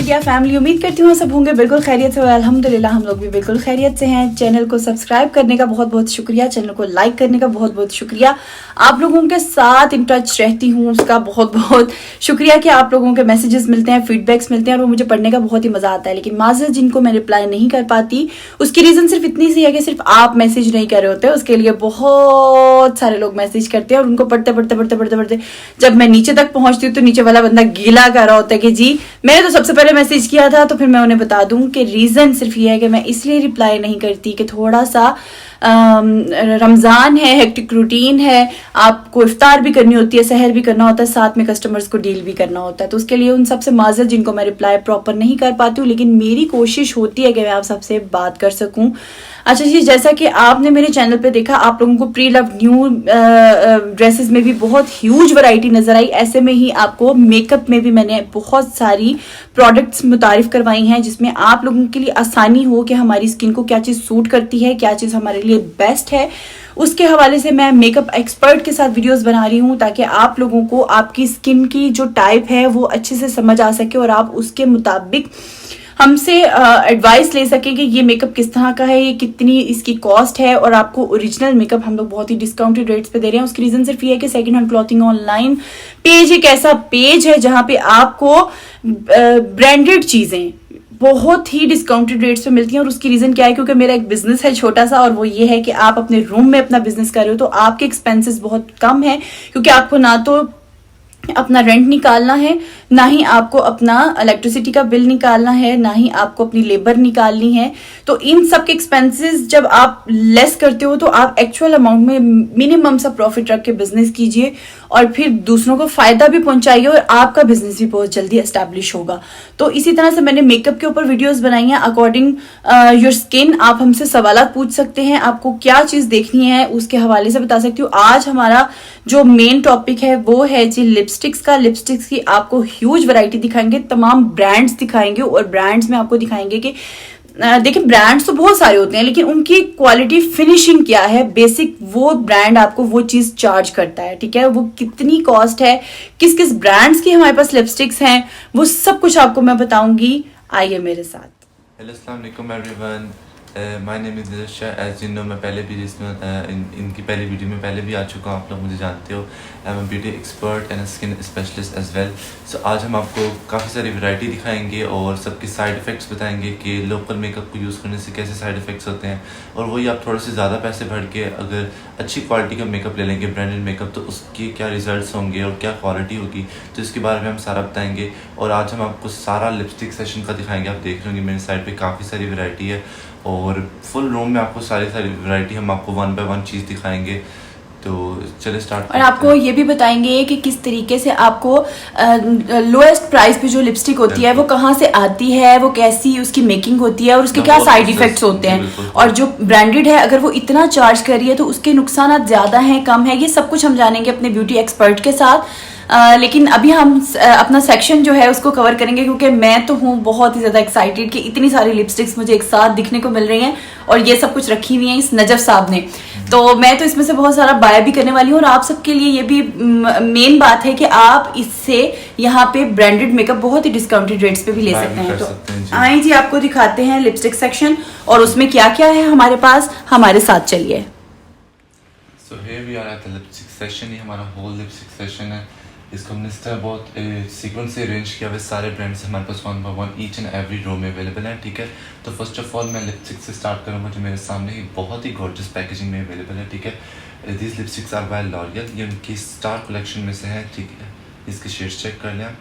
Media family, उम्मीद करती हूँ सब होंगे बिल्कुल खैरियत से। अल्हम्दुलिल्लाह हम लोग भी बिल्कुल खैरियत से हैं। चैनल को सब्सक्राइब करने का बहुत बहुत शुक्रिया, चैनल को लाइक करने का बहुत बहुत शुक्रिया। आप लोगों के साथ इन टच रहती हूँ, उसका बहुत बहुत शुक्रिया कि आप लोगों के मैसेजेस मिलते हैं, फीडबैक्स मिलते हैं और वो मुझे पढ़ने का बहुत ही मजा आता है। लेकिन माज़र जिनको मैं रिप्लाई नहीं कर पाती, उसकी रीजन सिर्फ इतनी सी है कि सिर्फ आप मैसेज नहीं कर रहे होते। उसके लिए बहुत सारे लोग मैसेज करते हैं और उनको पढ़ते पढ़ते पढ़ते पढ़ते पढ़ते जब मैं नीचे तक पहुंचती हूँ तो नीचे वाला बंदा गीला कर रहा होता है कि जी मैंने तो सबसे पहले मैसेज किया था। तो फिर मैं उन्हें बता दूं कि रीजन सिर्फ ये है कि मैं इसलिए रिप्लाई नहीं करती कि थोड़ा सा रमजान है, हेक्टिक रूटीन है, आपको इफ्तार भी करनी होती है, सहर भी करना होता है, साथ में कस्टमर्स को डील भी करना होता है। तो उसके लिए उन सबसे माजर जिनको मैं रिप्लाई प्रॉपर नहीं कर पाती हूँ, लेकिन मेरी कोशिश होती है कि मैं आप सबसे बात कर सकूं। अच्छा जी, जैसा कि आपने मेरे चैनल पे देखा, आप लोगों को प्री लव न्यू ड्रेसेस में भी बहुत ह्यूज वैरायटी नजर आई। ऐसे में ही आपको मेकअप में भी मैंने बहुत सारी प्रोडक्ट्स मुतारिफ करवाई हैं जिसमें आप लोगों के लिए आसानी हो कि हमारी स्किन को क्या चीज़ सूट करती है, क्या चीज़ हमारे लिए बेस्ट है। उसके हवाले से मैं मेकअप एक्सपर्ट के साथ वीडियोस बना रही हूँ ताकि आप लोगों को आपकी स्किन की जो टाइप है वो अच्छे से समझ आ सके और आप उसके मुताबिक हमसे एडवाइस ले सकें कि ये मेकअप किस तरह का है, ये कितनी इसकी कॉस्ट है। और आपको ओरिजिनल मेकअप हम लोग बहुत ही डिस्काउंटेड रेट्स पे दे रहे हैं। उसकी रीजन सिर्फ ये है कि second hand clothing online page एक ऐसा पेज है जहां पे आपको ब्रांडेड चीजें बहुत ही डिस्काउंटेड रेट्स पे मिलती हैं। और उसकी रीजन क्या है, क्योंकि मेरा एक बिजनेस है छोटा सा, और वो ये है कि आप अपने रूम में अपना बिजनेस कर रहे हो तो आपके एक्सपेंसेस बहुत कम है, क्योंकि आपको ना तो अपना रेंट निकालना है, ना ही आपको अपना इलेक्ट्रिसिटी का बिल निकालना है, ना ही आपको अपनी लेबर निकालनी है। तो इन सब के एक्सपेंसेस जब आप लेस करते हो तो आप एक्चुअल अमाउंट में मिनिमम सा प्रॉफिट रख के बिजनेस कीजिए और फिर दूसरों को फायदा भी पहुंचाइए और आपका बिजनेस भी बहुत जल्दी एस्टैब्लिश होगा। तो इसी तरह से मैंने मेकअप के ऊपर वीडियोस बनाई हैं अकॉर्डिंग योर स्किन। आप हमसे सवाल पूछ सकते हैं, आपको क्या चीज देखनी है उसके हवाले से बता सकती हूँ। आज हमारा जो मेन टॉपिक है वो है जी लिपस्टिक्स का। लिपस्टिक्स की आपको ह्यूज वैरायटी दिखाएंगे, तमाम ब्रांड्स दिखाएंगे और ब्रांड्स में आपको दिखाएंगे कि देखिए ब्रांड्स तो बहुत सारे होते हैं लेकिन उनकी क्वालिटी फिनिशिंग क्या है, बेसिक वो ब्रांड आपको वो चीज चार्ज करता है, ठीक है, वो कितनी कॉस्ट है, किस किस ब्रांड्स की हमारे पास लिपस्टिक्स हैं, वो सब कुछ आपको मैं बताऊंगी। आइए मेरे साथ। हेलो अस्सलाम वालेकुम everyone, my name is Nisha. As you know मैं पहले भी इनकी पहली वीडियो में पहले भी आ चुका हूँ, आप लोग मुझे जानते हो। I am a beauty expert and skin specialist as well. So आज हम आपको काफ़ी सारी वैरायटी दिखाएंगे और सबके साइड इफ़ेक्ट्स बताएंगे कि लोकल मेकअप को यूज़ करने से कैसे साइड इफ़ेक्ट्स होते हैं, और वही आप थोड़े से ज़्यादा पैसे भर के अगर अच्छी क्वालिटी का मेकअप ले लेंगे, ब्रांडेड मेकअप, तो उसके क्या रिजल्ट्स होंगे और क्या क्वालिटी होगी, तो इसके बारे में हम सारा बताएंगे। और आज हम आपको सारा लिपस्टिक सेशन का दिखाएंगे। आप देख रहे होंगे मेरे साइड पे काफ़ी सारी वैरायटी है और फुल रूम में आपको सारी वैरायटी हम आपको वन बाय वन चीज़ दिखाएंगे। तो चले स्टार्ट। और आपको ये भी बताएंगे कि किस तरीके से आपको लोएस्ट प्राइस पे जो लिपस्टिक होती है वो कहाँ से आती है, वो कैसी उसकी मेकिंग होती है और उसके क्या साइड इफेक्ट्स होते हैं, और जो ब्रांडेड है अगर वो इतना चार्ज कर रही है तो उसके नुकसान ज़्यादा हैं कम है, ये सब कुछ हम जानेंगे अपने ब्यूटी एक्सपर्ट के साथ। लेकिन अभी हम अपना सेक्शन जो है उसको कवर करेंगे क्योंकि मैं तो हूँ बहुत ही ज़्यादा एक्साइटेड कि इतनी सारी लिपस्टिक्स मुझे एक साथ दिखने को मिल रही हैं और ये सब कुछ रखी हुई हैं इस नजफ साहब ने। तो मैं तो इसमें से बहुत सारा बाय भी करने वाली हूँ और आप सबके लिए ये भी मेन बात है कि आप इससे यहाँ पे ब्रांडेड मेकअप बहुत ही डिस्काउंटेड रेट्स पे भी ले सकते हैं। तो आइए जी आपको दिखाते हैं लिपस्टिक सेक्शन और उसमें क्या क्या है हमारे पास, हमारे साथ चलिए। So here we are at the lipstick section. ये हमारा होल लिपस्टिक सेक्शन है। इसको हमने इस तरह बहुत सीक्वेंस से अरेंज किया हुआ, सारे ब्रांड्स हमारे पास one by one each and every row में अवेलेबल है, ठीक है। तो फर्स्ट ऑफ ऑल मैं लिपस्टिक से स्टार्ट करूँगा जो मेरे सामने ही बहुत ही गॉर्जियस पैकेजिंग में अवेलेबल है, ठीक है। These lipsticks are by L'Oreal, ये उनकी स्टार कलेक्शन में से है, ठीक है। इसके शेड्स चेक कर लें आप।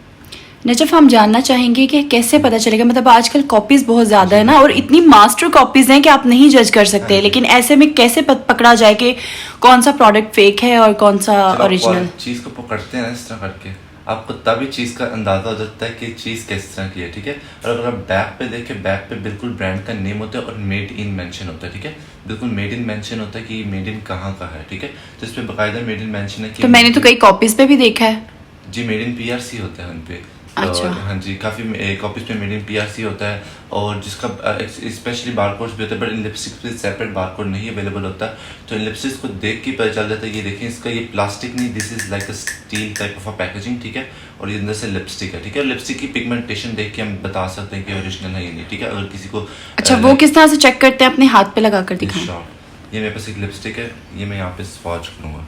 नजफ, हम जानना चाहेंगे कि कैसे पता चलेगा, मतलब आजकल कॉपीज बहुत ज्यादा है ना और इतनी मास्टर कॉपीज हैं कि आप नहीं जज कर सकते, लेकिन ऐसे में कैसे पकड़ा जाए कि कौन सा प्रोडक्ट फेक है और कौन सा ओरिजिनल? चीज को पकड़ते हैं इस तरह करके आपको तभी चीज का अंदाजा हो जाता है कि चीज किस तरह की है, ठीक है। और अगर आप बैक पे देखें, बैक पे बिल्कुल ब्रांड का नेम होता है और मेड इन मेंशन होता है, ठीक है। बिल्कुल मेड इन मेंशन होता है कि मेड इन कहाँ का है, ठीक है। तो इसमें बाकायदा मेड इन मेंशन है कि तो मैंने तो कई कॉपीज पे भी देखा है जी मेड इन PRC होता है उनपे। अच्छा। और हाँ जी, काफ़ी कॉपीज़ में मेड इन PRC होता है, और जिसका स्पेशली बारकोड्स भी होता है, बट इन लिपस्टिक्स पे सेपरेट बारकोड नहीं अवेलेबल होता। तो इन लिपस्टिक्स को देख के पता चल जाता है। ये देखें, इसका ये प्लास्टिक नहीं, this is like a steel type of a packaging, ठीक है। और ये अंदर से लिपस्टिक है, ठीक है। लिपस्टिक की पिगमेंटेशन देख के हम बता सकते हैं कि ओरिजिनल है या नहीं, ठीक है। अगर किसी को अच्छा, वो किस तरह से चेक करते हैं? अपने हाथ पे लगा कर दिखाएं। ये मेरे पास एक लिपस्टिक है, ये मैं यहाँ पे स्वॉच करूँगा।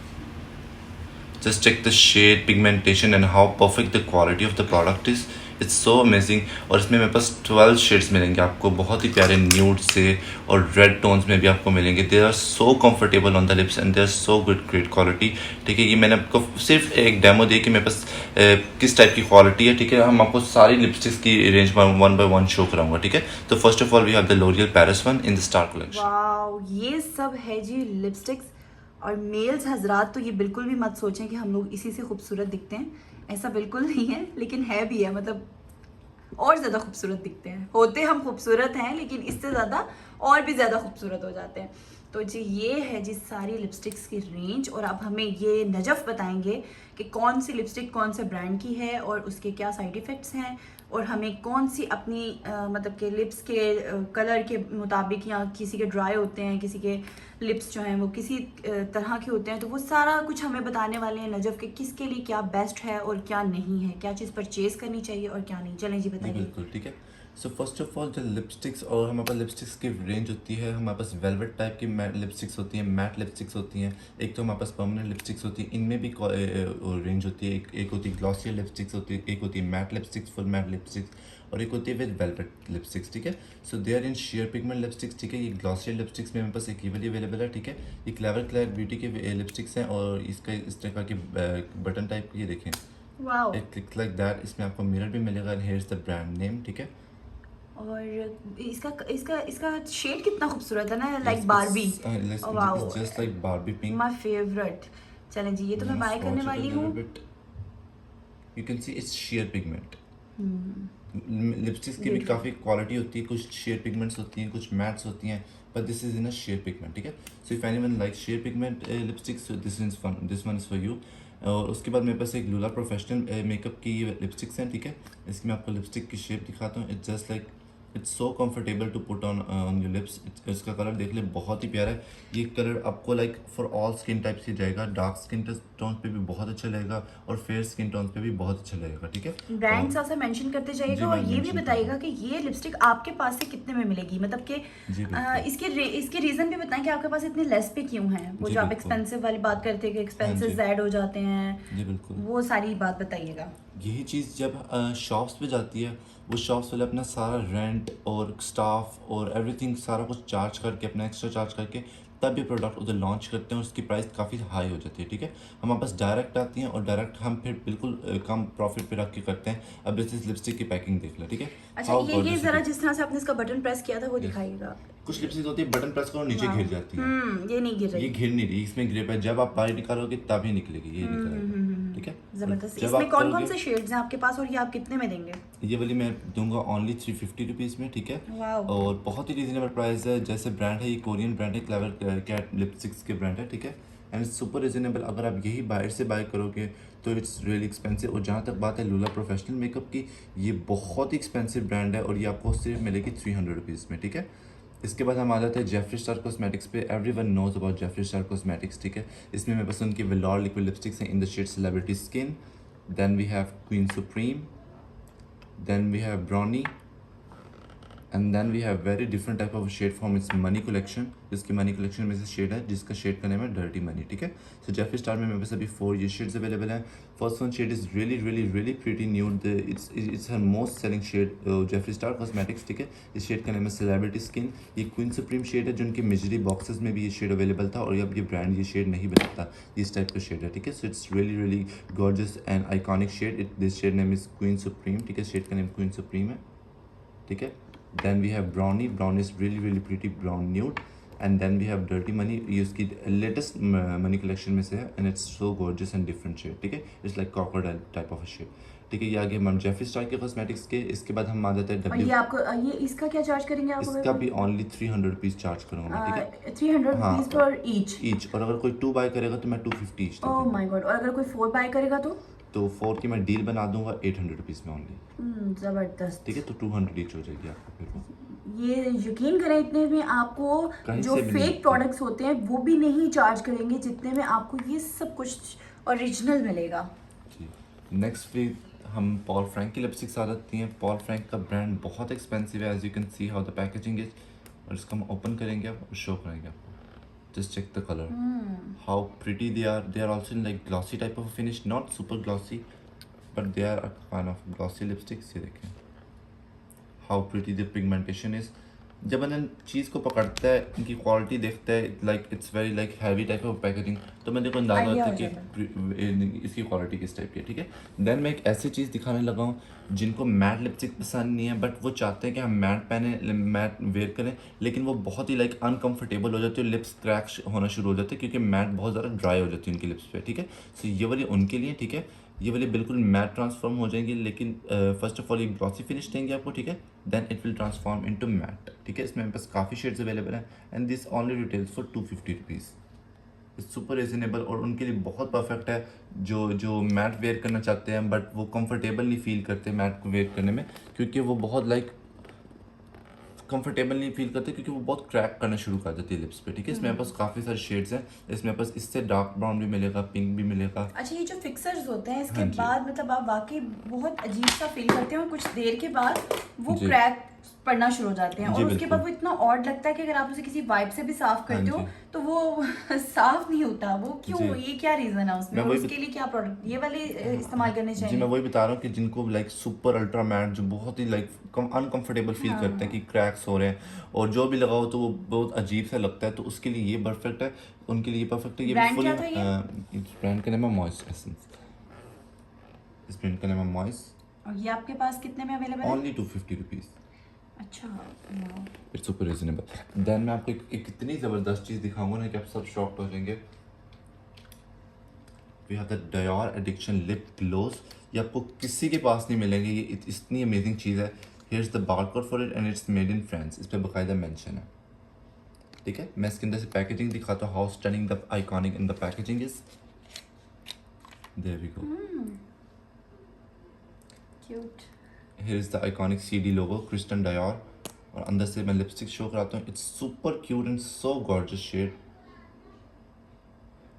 Just check the shade, pigmentation and how perfect the quality of the product is. It's so amazing. और इसमें मेरे पास 12 शेड्स मिलेंगे आपको, बहुत ही प्यारे न्यूड से और रेड टोन्स में भी आपको मिलेंगे। They are so comfortable on the lips and they are so good, great quality, ठीक है। ये मैंने आपको सिर्फ एक डेमो दी कि मेरे पास किस टाइप की क्वालिटी है, ठीक है। हम आपको सारी लिपस्टिक्स की range one by one show कराऊंगा, ठीक है। तो first of all we have the L'Oreal Paris one in the star collection. Wow, ये सब है जी लिपस्टिक्स। और मेल्स हजरात तो ये बिल्कुल भी मत सोचें कि हम लोग इसी से खूबसूरत दिखते हैं, ऐसा बिल्कुल नहीं है, लेकिन है भी है, मतलब और ज़्यादा खूबसूरत दिखते हैं। होते हम खूबसूरत हैं, लेकिन इससे ज़्यादा और भी ज़्यादा खूबसूरत हो जाते हैं। तो जी ये है जी सारी लिपस्टिक्स की रेंज। और अब हमें ये नजफ़ बताएंगे कि कौन सी लिपस्टिक कौन से ब्रांड की है और उसके क्या साइड इफ़ेक्ट्स हैं, और हमें कौन सी अपनी मतलब के लिप्स के कलर के मुताबिक, या किसी के ड्राई होते हैं, किसी के लिप्स जो हैं वो किसी तरह के होते हैं, तो वो सारा कुछ हमें बताने वाले हैं नजफ़ के किसके लिए क्या बेस्ट है और क्या नहीं है, क्या चीज़ परचेज़ करनी चाहिए और क्या नहीं। चलें जी बताइए। बिल्कुल, ठीक है। सो फर्स्ट ऑफ ऑल जो लिपस्टिक्स, और हमारे पास लिपस्टिक्स की रेंज होती है, हमारे पास वेलवेट टाइप की मैट लिपस्टिक्स होती हैं, मैट लिपस्टिक्स होती हैं, एक तो हमारे पास परमानेंट लिपस्टिक्स होती है, इनमें भी रेंज होती है। एक होती है ग्लॉसियर लिपस्टिक्स होती है, एक होती है matte lipsticks, full matte lipsticks, और एक होती है विद वेलवेट लिपस्टिक्स, ठीक है। So they are in sheer pigment lipsticks, ठीक है। ये ग्लॉसियर लिपस्टिक्स में मेरे पास एक ये वाली अवेलेबल है, ठीक है। ये क्लेवर क्लेयर ब्यूटी के लिपस्टिक्स हैं, और इसका इस तरह के बटन टाइप ये देखें, wow. It click like that. इसमें आपको मिरर भी मिलेगा, and here is the brand name, ठीक है। और इसका इसका इसका शेड कितना खूबसूरत है ना, like Barbie. Wow, just like Barbie pink, my favourite. चलें जी, ये तो मैं बाय करने वाली हूँ। You can see its share pigment. Lipsticks की भी काफ़ी क्वालिटी होती है, कुछ शेयर पिगमेंट्स होती हैं, कुछ मैट्स होती हैं, but this is in a share pigment, ठीक है। So if anyone like share pigment lipsticks, this one is for you. और उसके बाद मेरे पास एक लूला प्रोफेशनल मेकअप की लिपस्टिक्स हैं, ठीक है। इसमें आपको लिपस्टिक की शेप दिखाता हूँ। It's just like, it's so comfortable to put on your lips. इसका कलर देख ले, बहुत ही प्यारा है। ये कलर आपको like for all skin type से जाएगा, डार्क स्किन टोन पे भी बहुत अच्छा लगेगा, और फेयर स्किन टोन पे भी बहुत अच्छा लगेगा, ठीक है। ब्रांड साथ मेंशन करते जाइएगा, और ये भी बताइएगा कि ये लिपस्टिक आपके पास से कितने में मिलेगी, मतलब कि इसके रीज़न भी बताएं कि आपके पास इतने लेस पे क्यों हैं। वो जो आप एक्सपेंसिव वाली बात करते हैं कि एक्सपेंसिव ऐड हो जाते हैं, जी बिल्कुल, वो सारी बात बताइएगा। यही चीज़ जब शॉप्स पे जाती है, वो शॉप्स वाले अपना सारा रेंट और स्टाफ और एवरीथिंग सारा कुछ चार्ज करके, अपना एक्स्ट्रा चार्ज करके तब भी प्रोडक्ट उधर लॉन्च करते हैं, और उसकी प्राइस काफ़ी हाई हो जाती है, ठीक है। हमारे पास डायरेक्ट आती हैं, और डायरेक्ट हम फिर बिल्कुल कम प्रॉफिट पे रख के करते हैं। अब इस लिपस्टिक की पैकिंग देख लो, ठीक है। अच्छा, ये ज़रा जिस तरह से आपने इसका बटन प्रेस किया था वो दिखाइएगा। कुछ लिपस्टिक होती है बटन प्रेस करो नीचे गिर जाती है, ये नहीं गिर रही, ये गिर नहीं रही, इसमें ग्रिप है। जब आप बाहर निकालोगे तभी निकलेगी, ये निकलेगी, ठीक है। जबरदस्त। इसमें कौन कौन से शेड्स हैं आपके पास, और ये आप कितने में देंगे? ये वाली मैं दूंगा ओनली 350 रुपीज़ में, ठीक है। और बहुत ही रीजनेबल प्राइस है। जैसे ब्रांड है, ये कोरियन ब्रांड है, क्लेवर कैट लिपस्टिक्स के ब्रांड है, ठीक है। And super reasonable. अगर आप यही बाहर से बाय करोगे तो इट्स रियली एक्सपेंसिव। और जहाँ तक बात है लूला प्रोफेशनल मेकअप की, ये बहुत ही एक्सपेंसिव ब्रांड है, और ये आपको सिर्फ मिलेगी 300 रुपीज़ में, ठीक है। इसके बाद हम आ जाते हैं जेफरी स्टार कॉस्मेटिक्स पे। Everyone knows about Jeffree Star Cosmetics, ठीक है। इसमें मेरे पास उनकी वेलोर लिक्विड लिपस्टिक्स हैं in the shade celebrity skin. Then we have queen supreme, then we have brownie, and then we have very different type of shade from its money collection. इसकी money collection में से shade है जिसका shade का नाम है dirty money, ठीक है। सो जेफरी स्टार में मेरे पास अभी 4 ये शेड्स अवेलेबल हैं। First one shade is really pretty nude, it's her most selling shade Jeffree Star Cosmetics, ठीक है। इस शेड का नाम है सेलिब्रिटी स्किन। ये क्वीन सुप्रीम शेड है, जो उनके मिजरी बॉक्सेस में भी ये शेड अवेलेबल था, और अब ये ब्रांड ये शेड नहीं बनाता, इस टाइप का शेड है, ठीक है। So it's really gorgeous and iconic shade. This shade name is queen supreme, ठीक है। शेड का नाम क्वीन सुप्रीम है, ठीक है। Then we have brownie. Brownie is really pretty brown nude. And then we have dirty money. ये उसकी latest money collection में से है, and it's so gorgeous and different shade, ठीक है। It's like crocodile type of a shade, ठीक है। ये आगे हम जेफरी स्टार के कॉस्मेटिक्स के। इसके बाद हम आ जाते हैं ये आपको ये इसका क्या चार्ज करेंगे आप? इसका भी ओनली 300 रुपीज़ चार्ज करूँगा मैं, ठीक है। 300 रुपीज़ पर ईच। और अगर कोई 2 बाय करेगा तो मैं 250 ईच। Oh my God. और अगर कोई 4 बाय करेगा तो तो 4 की मैं डील बना दूंगा 800 रुपीज़ में ओनली। जबरदस्त। ठीक है, तो 200 ईच हो जाएगी आपको फिर वो। ये यकीन करें इतने में आपको कहीं जो से भी नहीं फेक मिलती। प्रोडक्ट्स होते हैं वो भी नहीं चार्ज करेंगे जितने में आपको ये सब कुछ ओरिजिनल मिलेगा। जी। नेक्स्ट वीक हम पॉल फ्रैंक की लिपस्टिक्स आ जाती हैं। पॉल फ्रैंक का ब्रांड बहुत एक्सपेंसिव है, as you can see how the packaging is. और इसको हम ओपन करेंगे अब और शो करेंगे आपको। Just check the colour, how pretty they are. They are also in like glossy type of finish, not super glossy but they are kind of glossy lipsticks. ये देखें how pretty the pigmentation is. जब मैंने चीज़ को पकड़ता है, इनकी quality देखता है, like it's very like heavy type of packaging, तो मेरे को अंदाजा Idea होता है हो कि इसकी क्वालिटी किस टाइप की है। ठीक है, देन मैं एक ऐसी चीज़ दिखाने लगा हूँ जिनको मैट लिपस्टिक पसंद नहीं है, बट वो चाहते हैं कि हम मैट पहने, मैट वेयर करें, लेकिन वो बहुत ही लाइक अनकंफर्टेबल हो जाती है, लिप्स क्रैक होना शुरू हो जाते हैं क्योंकि मैट बहुत ज़्यादा ड्राई हो जाती है उनकी लिप्स पे। ठीक है, सो ये वाली उनके लिए। ठीक है, ये वाली बिल्कुल मैट ट्रांसफॉर्म हो जाएंगी, लेकिन फर्स्ट ऑफ ऑल ये ग्लॉसी फिनिश देंगे आपको। ठीक है, then it will transform into matte. ठीक है, इसमें मेरे पास काफ़ी शेड्स अवेलेबल हैं and this only retails for 250 rupees. Super reasonable और उनके लिए बहुत परफेक्ट है जो मैट वेयर करना चाहते हैं बट वो कंफर्टेबल नहीं फील करते मैट को वेयर करने में, क्योंकि वो बहुत लाइक कंफर्टेबल नहीं फील करते क्योंकि वो बहुत क्रैक करना शुरू कर देती है लिप्स पे। ठीक है, इसमें पास काफ़ी सारे शेड्स हैं। इसमें पास इससे डार्क ब्राउन भी मिलेगा, पिंक भी मिलेगा। अच्छा, ये जो फिक्सर्स होते हैं इसके हाँ जी। बाद मतलब आप वाकई बहुत अजीब सा फील करते हैं और कुछ देर के बाद वो जी। क्रैक पड़ना शुरू हो जाते हैं जी, और उसके बिल्कुल। बाद वो इतना ऑड लगता है कि अगर आप उसे किसी वाइप से भी साफ करते हाँ हो जी। तो वो साफ नहीं होता। वो क्यों, जी। ये क्या रीजन है उसमें मैं और वही उसके लिए क्या प्रोडक्ट ये वाले इस्तेमाल करने जी, चाहिए? मैं वही बता रहा हूँ कि जिनको लाइक सुपर अल्ट्रा मैट जो बहुत ही लाइक अनकंफर्टेबल फील करते हैं कि क्रैक्स हो रहे हैं और जो भी लगाओ तो वो बहुत अजीब सा लगता है, तो उसके लिए ये परफेक्ट है, उनके लिए परफेक्ट है। ये ब्रांड फुली क्या था ये? इस ब्रांड का नाम है मॉइस्ट एसेंस। इस ब्रांड का नाम है मॉइस्ट। और ये आपके पास कितने में अवेलेबल है? Only 250 rupees. अच्छा, वाह। It's super reasonable. देन मैं आपको एक इतनी ज़बरदस्त चीज़ दिखाऊंगा ना कि आप सब शॉक्ड हो जाएंगे। We have the Dior addiction lip gloss. ये आपको किसी के पास नहीं मिलेंगे, ये इतनी अमेजिंग चीज़ है। Here is the barcode for it and it's made in France. इस पर बाकायदा मेंशन है। ठीक है, मैं इसके अंदर से पैकेजिंग दिखाता हूँ, how stunning the iconic in the packaging is. There we go. Cute. Here is the iconic CD logo Christian Dior. और अंदर से मैं लिपस्टिक शो कराता हूँ। It's super cute and so gorgeous shade.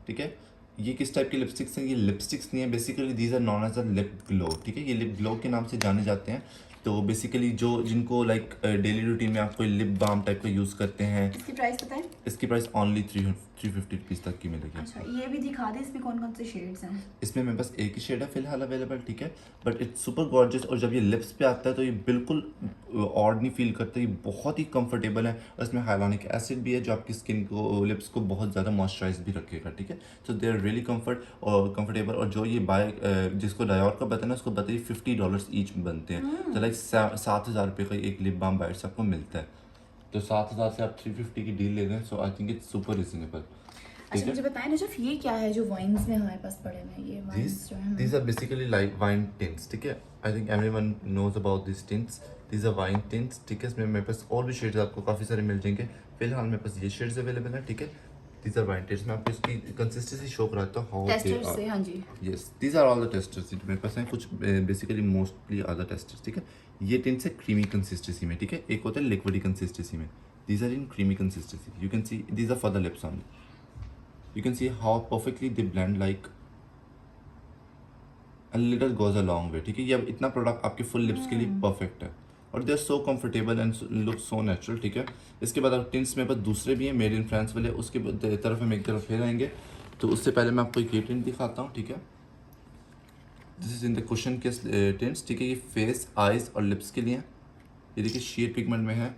ठीक है, ये किस टाइप की लिपस्टिक्स हैं? ये लिपस्टिक्स नहीं है, basically these are known as a lip glow. ठीक है, ये लिप ग्लो के नाम से जाने जाते हैं। तो बेसिकली जिनको लाइक डेली रूटीन में आप कोई लिप बाम टाइप का यूज़ करते हैं। इसकी प्राइस पता है? इसकी प्राइस ओनली 350 रुपीज़ तक की मिलेगी। अच्छा, ये भी दिखा दे इसमें कौन कौन से शेड्स हैं? इसमें मेरे पास एक ही शेड है फिलहाल अवेलेबल। ठीक है, बट इट्स सुपर गॉर्जियस और जब ये लिप्स पे आता है तो ये बिल्कुल ऑड नहीं फील करता, ये बहुत ही कंफर्टेबल है। और इसमें हाइलोनिक एसिड भी है जो आपकी स्किन को, लिप्स को बहुत ज़्यादा मॉइस्चराइज भी रखेगा। ठीक है, so they are really comfortable. और जो ये जिसको डायोर का बताना है उसको बताइए $50 ईच बनते हैं, तो लाइक 7,000 रुपये का एक लिप बाम बाइट्स आपको मिलता है। तो 7,000 से आप 350 की डील ले लें, so I think it's super reasonable. अच्छा, मुझे बताएं ना जब ये क्या है जो वाइन्स में हमारे पास पड़े हुए हैं? ये वाइन्स जो है These are basically like wine tints। ठीक है, I think everyone knows about these tints। These are wine tints। ठीक है, इसमें मेरे पास और भी शेड्स आपको काफ़ी सारे मिल जाएंगे। फिलहाल मेरे पास ये शेड्स अवेलेबल है। ठीक है, these are wine tints। मैं आपको इसकी कंसिस्टेंसी शो कराता हूँ हाउ टेस्टर्स से। हाँ जी। Yes, these are all the testers। मेरे पास हैं कुछ बेसिकली मोस्टली अदर टेस्टर्स। ठीक है, ये टिंट्स है क्रीमी कंसिस्टेंसी में। ठीक है, एक होता है लिक्विडी कंसिस्टेंसी में। These are in creamy consistency। You can see these are for the lips only। You can see how perfectly they blend like a little goes a long way। ठीक है, ये अब इतना प्रोडक्ट आपके full lips के लिए perfect है और they are so comfortable and look so natural. ठीक है, इसके बाद टिंट्स में पास दूसरे भी हैं मेड इन फ्रांस वाले, उसके तरफ हम एक तरफ फिर आएंगे। तो उससे पहले मैं आपको एक ये टिंट दिखाता हूँ। ठीक है, this is in the cushion के टिंट्स। ठीक है, ये फेस, आइज और लिप्स के लिए हैं। ये देखिए शेड पिगमेंट में है।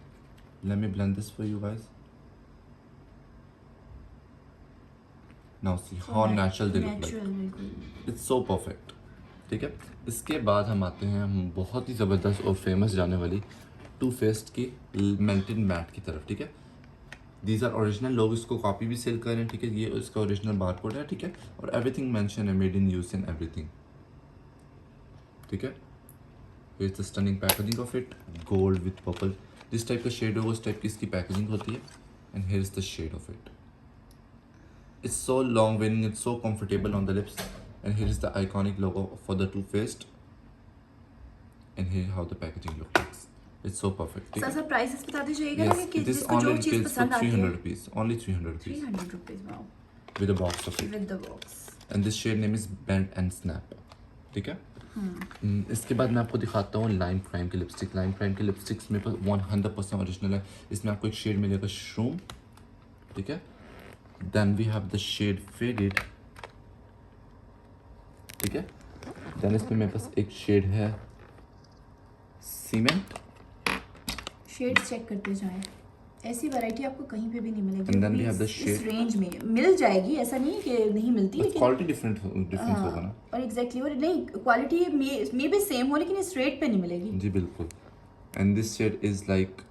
Let me blend this for you guys. Now see how natural they look like. It's so perfect. ठीक है, इसके बाद हम आते हैं हम बहुत ही ज़बरदस्त और फेमस जाने वाली टू फेस्ट की मेल्टेड मैट की तरफ। ठीक है, दीज आर ओरिजिनल। लोग इसको कॉपी भी सेल कर रहे हैं। ठीक है, ये इसका ओरिजिनल बारकोड है। ठीक है, और एवरीथिंग मेंशन है, made in US and everything. ठीक है, it's the stunning packaging of it, gold with purple. जिस टाइप का शेड होगा उस टाइप की इसकी पैकेजिंग होती है। And here is the shade of it. It's so long wearing, it's so comfortable on the lips। and here is the iconic logo for the Too Faced, and here how the packaging looks like. It's so perfect. Sir prices बता दीजिएगा ना Yes, कि it is जिसको जो only cheese retails for पसंद आती 300 है। rupees. Only 300 rupees 300 rupees wow with a box of it. With the box. And this shade name is Bend and Snap. ठीक है। इसके बाद मैं आपको दिखाता हूँ लाइम प्राइम की लिपस्टिक। लाइम प्राइम की लिपस्टिक्स मेरे पास 100% ओरिजिनल है। इसमें आपको एक शेड मिलेगा श्रूम, ठीक है। Then we have the shade faded, ठीक है। देन इसमें मेरे पास एक शेड है सीमेंट। शेड्स चेक करते जाएं, ऐसी वैरायटी आपको कहीं पे भी नहीं And then we मिलेगी। have the इस shade. रेंज में मिल जाएगी, ऐसा नहीं है कि नहीं मिलती, लेकिन क्वालिटी डिफरेंस होगा ना। और एग्जैक्टली और नहीं क्वालिटी मे भी सेम हो लेकिन इस रेट पे नहीं मिलेगी। जी बिल्कुल। And this shade is like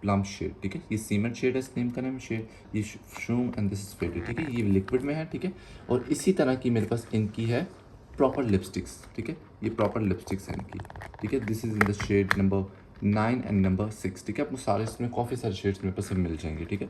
plum shade, ठीक है। ये सीमेंट शेड है, इस नेम का नाम शेड, ये श्रूम एंड दिस इज फेडेड, ठीक है। ये लिक्विड में है, ठीक है। और इसी तरह की मेरे पास इनकी है प्रॉपर लिपस्टिक्स, ठीक है। ये प्रॉपर लिपस्टिक्स हैं इनकी, ठीक है। This is in the shade number 9 and number 6, ठीक है। आपको सारे इसमें काफ़ी सारे शेड्स मेरे पास मिल जाएंगे, ठीक है।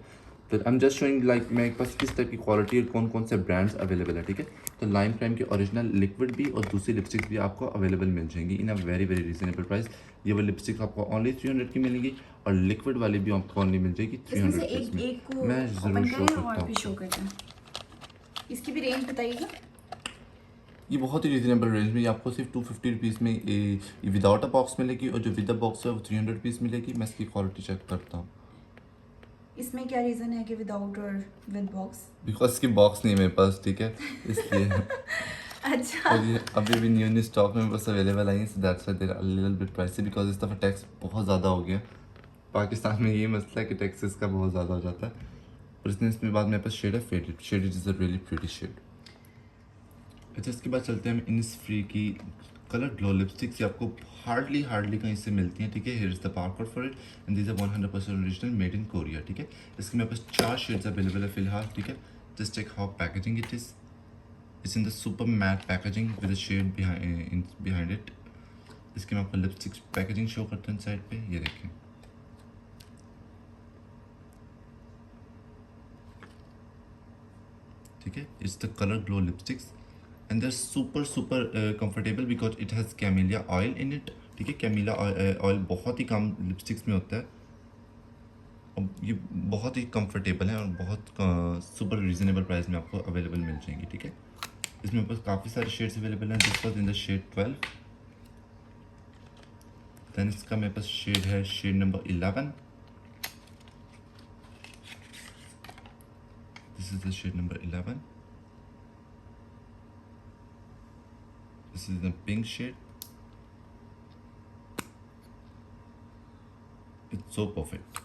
तो I am just showing like मेरे पास किस टाइप की क्वालिटी और कौन कौन से ब्रांड्स अवेलेबल है, ठीक है। तो लाइम प्राइम की ओरिजिनल लिक्विड भी और दूसरी लिपस्टिक्स भी आपको अवेलेबल मिल जाएंगी in a very very reasonable price. ये वाली लिपस्टिक आपको ओनली 300 की मिलेंगी और लिक्विड वाली भी आपको ओनली मिल जाएगी 300 एक में। एक को मैं ओपन ज़रूर शो करें और करता भी हूँ। शो करते हैं। इसकी भी रेंज बताइएगा। ये बहुत ही रीजनेबल रेंज में, ये आपको सिर्फ 250 रुपीज़ में ये विदाउट अ बॉक्स मिलेगी और जो विद अ बॉक्स है वो 300 रुपीज़ मिलेगी। मैं इसकी क्वालिटी चेक करता हूँ। इसमें क्या रीज़न है कि विदाउट और विद बॉक्स? बिकॉज इसकी बॉक्स नहीं है मेरे पास, ठीक है, इसलिए। अच्छा, और ये अभी भी न्यू स्टॉक में मेरे पास अवेलेबल आई है, so that's why they are a little bit pricey because इस दफ़ा टैक्स बहुत ज़्यादा हो गया। पाकिस्तान में ये मसला है कि टैक्सेस का बहुत ज़्यादा हो जाता है। और इसमें बाद मेरे पास शेड है faded. Shade is a really pretty shade. अच्छा, इसके बाद चलते हैं हम इनिसफ्री की कलर ग्लो लिपस्टिक्स। ये आपको हार्डली कहीं से मिलती हैं, ठीक है। Here is the barcode for it and this are 100% original made in Korea, ठीक है। इसके मेरे पास 4 शेड्स अवेलेबल है फिलहाल, ठीक है। Just check how packaging it is. It's in the super matte packaging with a shade behind it. इसके मैं आपको लिपस्टिक्स पैकेजिंग शो करते हैं साइड पे, ये देखें। ठीक है, it's the colour glow lipsticks and they're super comfortable because it has camellia oil in it, ठीक है। camellia oil बहुत ही कम लिपस्टिक्स में होता है और ये बहुत ही कंफर्टेबल है और बहुत सुपर रीजनेबल प्राइस में आपको अवेलेबल मिल जाएंगी, ठीक है। इसमें मेरे पास काफ़ी सारे शेड्स अवेलेबल हैं। This was in the shade 12। Then इसका मेरे पास शेड है shade number 11। This is the shade number 11। This is the pink shade. It's so perfect.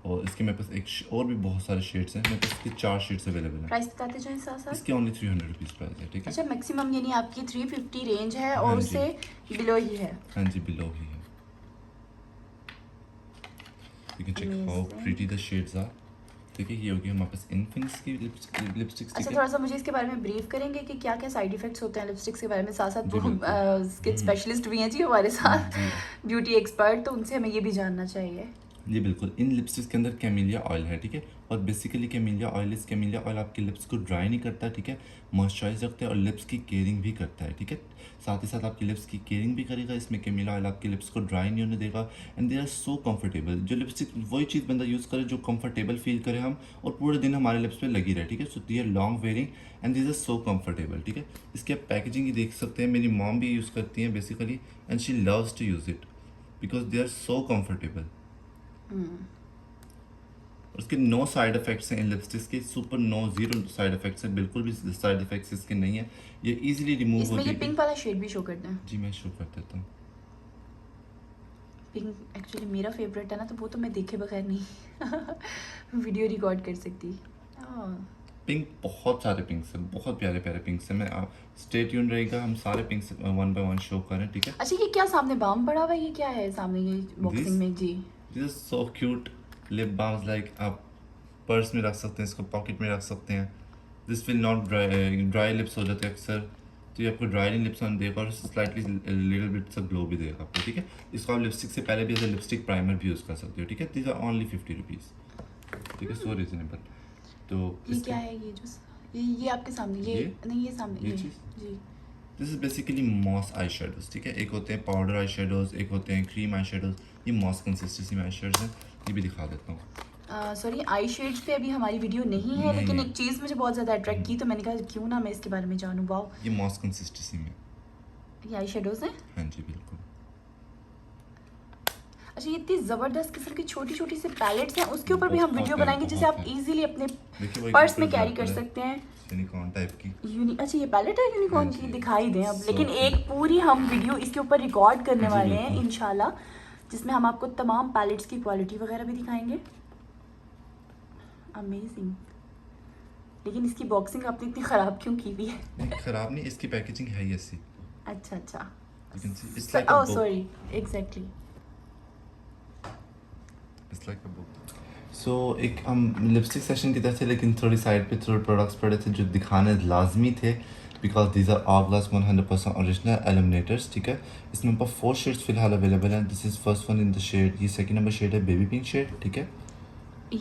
और इसके मेरे पास और भी बहुत सारे शेड्स हैं। मेरे पास इसके 4 शेड्स अवेलेबल हैं। प्राइस बताते जाएं साथ साथ। इसके ओनली 300 रुपीज़ प्राइस है, ठीक है। अच्छा, मैक्सिमम यानी आपकी 350 रेंज है और हाँ जी। उससे बिलो ही है। हाँ जी, बिलो ही है। You can check how Amazing. pretty the shades are. ठीक है, ये होगी हमारे पास इनफिनिक्स की लिपस्टिक्स, अच्छा, ठीक है। थोड़ा सा मुझे इसके बारे में ब्रीफ करेंगे कि क्या क्या साइड इफेक्ट्स होते हैं लिपस्टिक्स के बारे में। साथ साथ जी, वो बिल्कुल। स्किन स्पेशलिस्ट भी हैं जी हमारे साथ, जी। ब्यूटी एक्सपर्ट, तो उनसे हमें ये भी जानना चाहिए। जी बिल्कुल। इन लिपस्टिक्स के अंदर कैमिलिया ऑयल है, ठीक है। और बेसिकली कैमिलिया ऑयल आपके लिप्स को ड्राई नहीं करता, ठीक है, मॉइस्चराइज रखता है और लिप्स की केयरिंग भी करता है, ठीक है। साथ ही साथ आपकी लिप्स की केयरिंग भी करेगा। इसमें कैमिलिया ऑयल आपके लिप्स को ड्राई नहीं होने देगा and they are so comfortable. जो लिपस्टिक वही चीज़ बंदा यूज़ करे जो कंफर्टेबल फील करे हम, और पूरे दिन हमारे लिप्स पे लगी रहे, ठीक है। So they are long wearing and these are so comfortable, ठीक है। इसकी आप पैकेजिंग ही देख सकते हैं। मेरी मॉम भी यूज़ करती हैं basically and she loves to use it because they are so comfortable. उसके नो साइड इफेक्ट्स हैं इन लिपस्टिक्स के, super no zero side effects हैं, बिल्कुल भी साइड इफेक्ट्स इसके नहीं है। ये इजीली रिमूव हो इसमें ये जाएगी। पिंक वाला शेड भी शो करते हैं। जी मैं शो कर देता हूँ। पिंक एक्चुअली मेरा फेवरेट है ना, तो वो तो मैं देखे बगैर नहीं वीडियो रिकॉर्ड कर सकती। पिंक बहुत सारे पिंक्स हैं, बहुत प्यारे प्यारे पिंक्स हैं। मैं आप स्टे ट्यून रहेगा, हम सारे पिंक्स 1 by 1 शो करें, ठीक है। अच्छा, ये क्या सामने बाम पड़ा हुआ है? ये क्या है सामने ये बॉक्सिंग में जी? This is so cute lip balms, like आप पर्स में रख सकते हैं, इसको पॉकेट में रख सकते हैं। This will not dry lips हो जाते हैं अक्सर, तो ये आपको ड्राई लिप्स ऑन देगा और स्लाइटली लिटिल बिट सा ग्लो भी देगा आपको, ठीक है। इसको आप लिपस्टिक से पहले भी एज ए लिपस्टिक प्राइमर भी यूज़ कर सकते हो, ठीक है। दिस आर ओनली 50 रुपीज़, ठीक है, सो रीजनेबल। तो ये क्या है? ये जो ये आपके सामने, ये नहीं, ये सामने, ये ये चीज़? जी। This is basically moss eye shadows, ठीक है। एक होते हैं पाउडर आई शेडोज, एक होते हैं क्रीम आई शेडोज। ये मॉस कंसिस्टेंसी में आई शेड्स हैं। ये भी दिखा देता हूँ। सॉरी, आई शेड्स पे अभी हमारी वीडियो नहीं है, लेकिन नहीं। एक चीज़ मुझे बहुत ज़्यादा अट्रैक्ट की, तो मैंने कहा क्यों ना मैं इसके बारे में जानूँ। वाओ, ये मॉस कंसिस्टेंसी में। ये आई शेडोज़ हैं। हाँ जी बिल्कुल। अच्छा, ये इतनी ज़बरदस्त किस्म की छोटी छोटी से पैलेट्स हैं, उसके ऊपर भी हम बहुत वीडियो है, बनाएंगे जिसे बहुत आप है। इजीली अपने देखिए वो पर्स में ऊपर कैरी कर ब्लैक सकते हैं। यूनिकॉर्न टाइप की। अच्छा, ये पैलेट है यूनिकॉर्न हाँ की, जी। दिखाई दें अब। So लेकिन cute। एक पूरी हम वीडियो इसके ऊपर रिकॉर्ड करने जी, वाले हैं बिल्कुल। इंशाल्लाह, जिसमें हम आपको तमाम पैलेट्स की क्वालिटी वगैरह भी दिखाएंगे। अमेजिंग। लेकिन इसकी बॉक्सिंग आपने इतनी ख़राब क्यों की हुई है? नहीं खराब नहीं, इसकी पैकेजिंग है ही ऐसी। अच्छा अच्छा, You can see it's like a oh book. Sorry, exactly. It's like a book. So एक हम लिपस्टिक सेशन की तरफ थे, लेकिन थोड़ी साइड पे थोड़े प्रोडक्ट्स पड़े थे जो दिखाने लाजमी थे, because these are Hourglass 100% original illuminators, ठीक है। इसमें पर 4 शेड्स फिलहाल अवेलेबल हैं। This is first one in the shade, ये सेकंड नंबर शेड है बेबी पिंक शेड, ठीक है।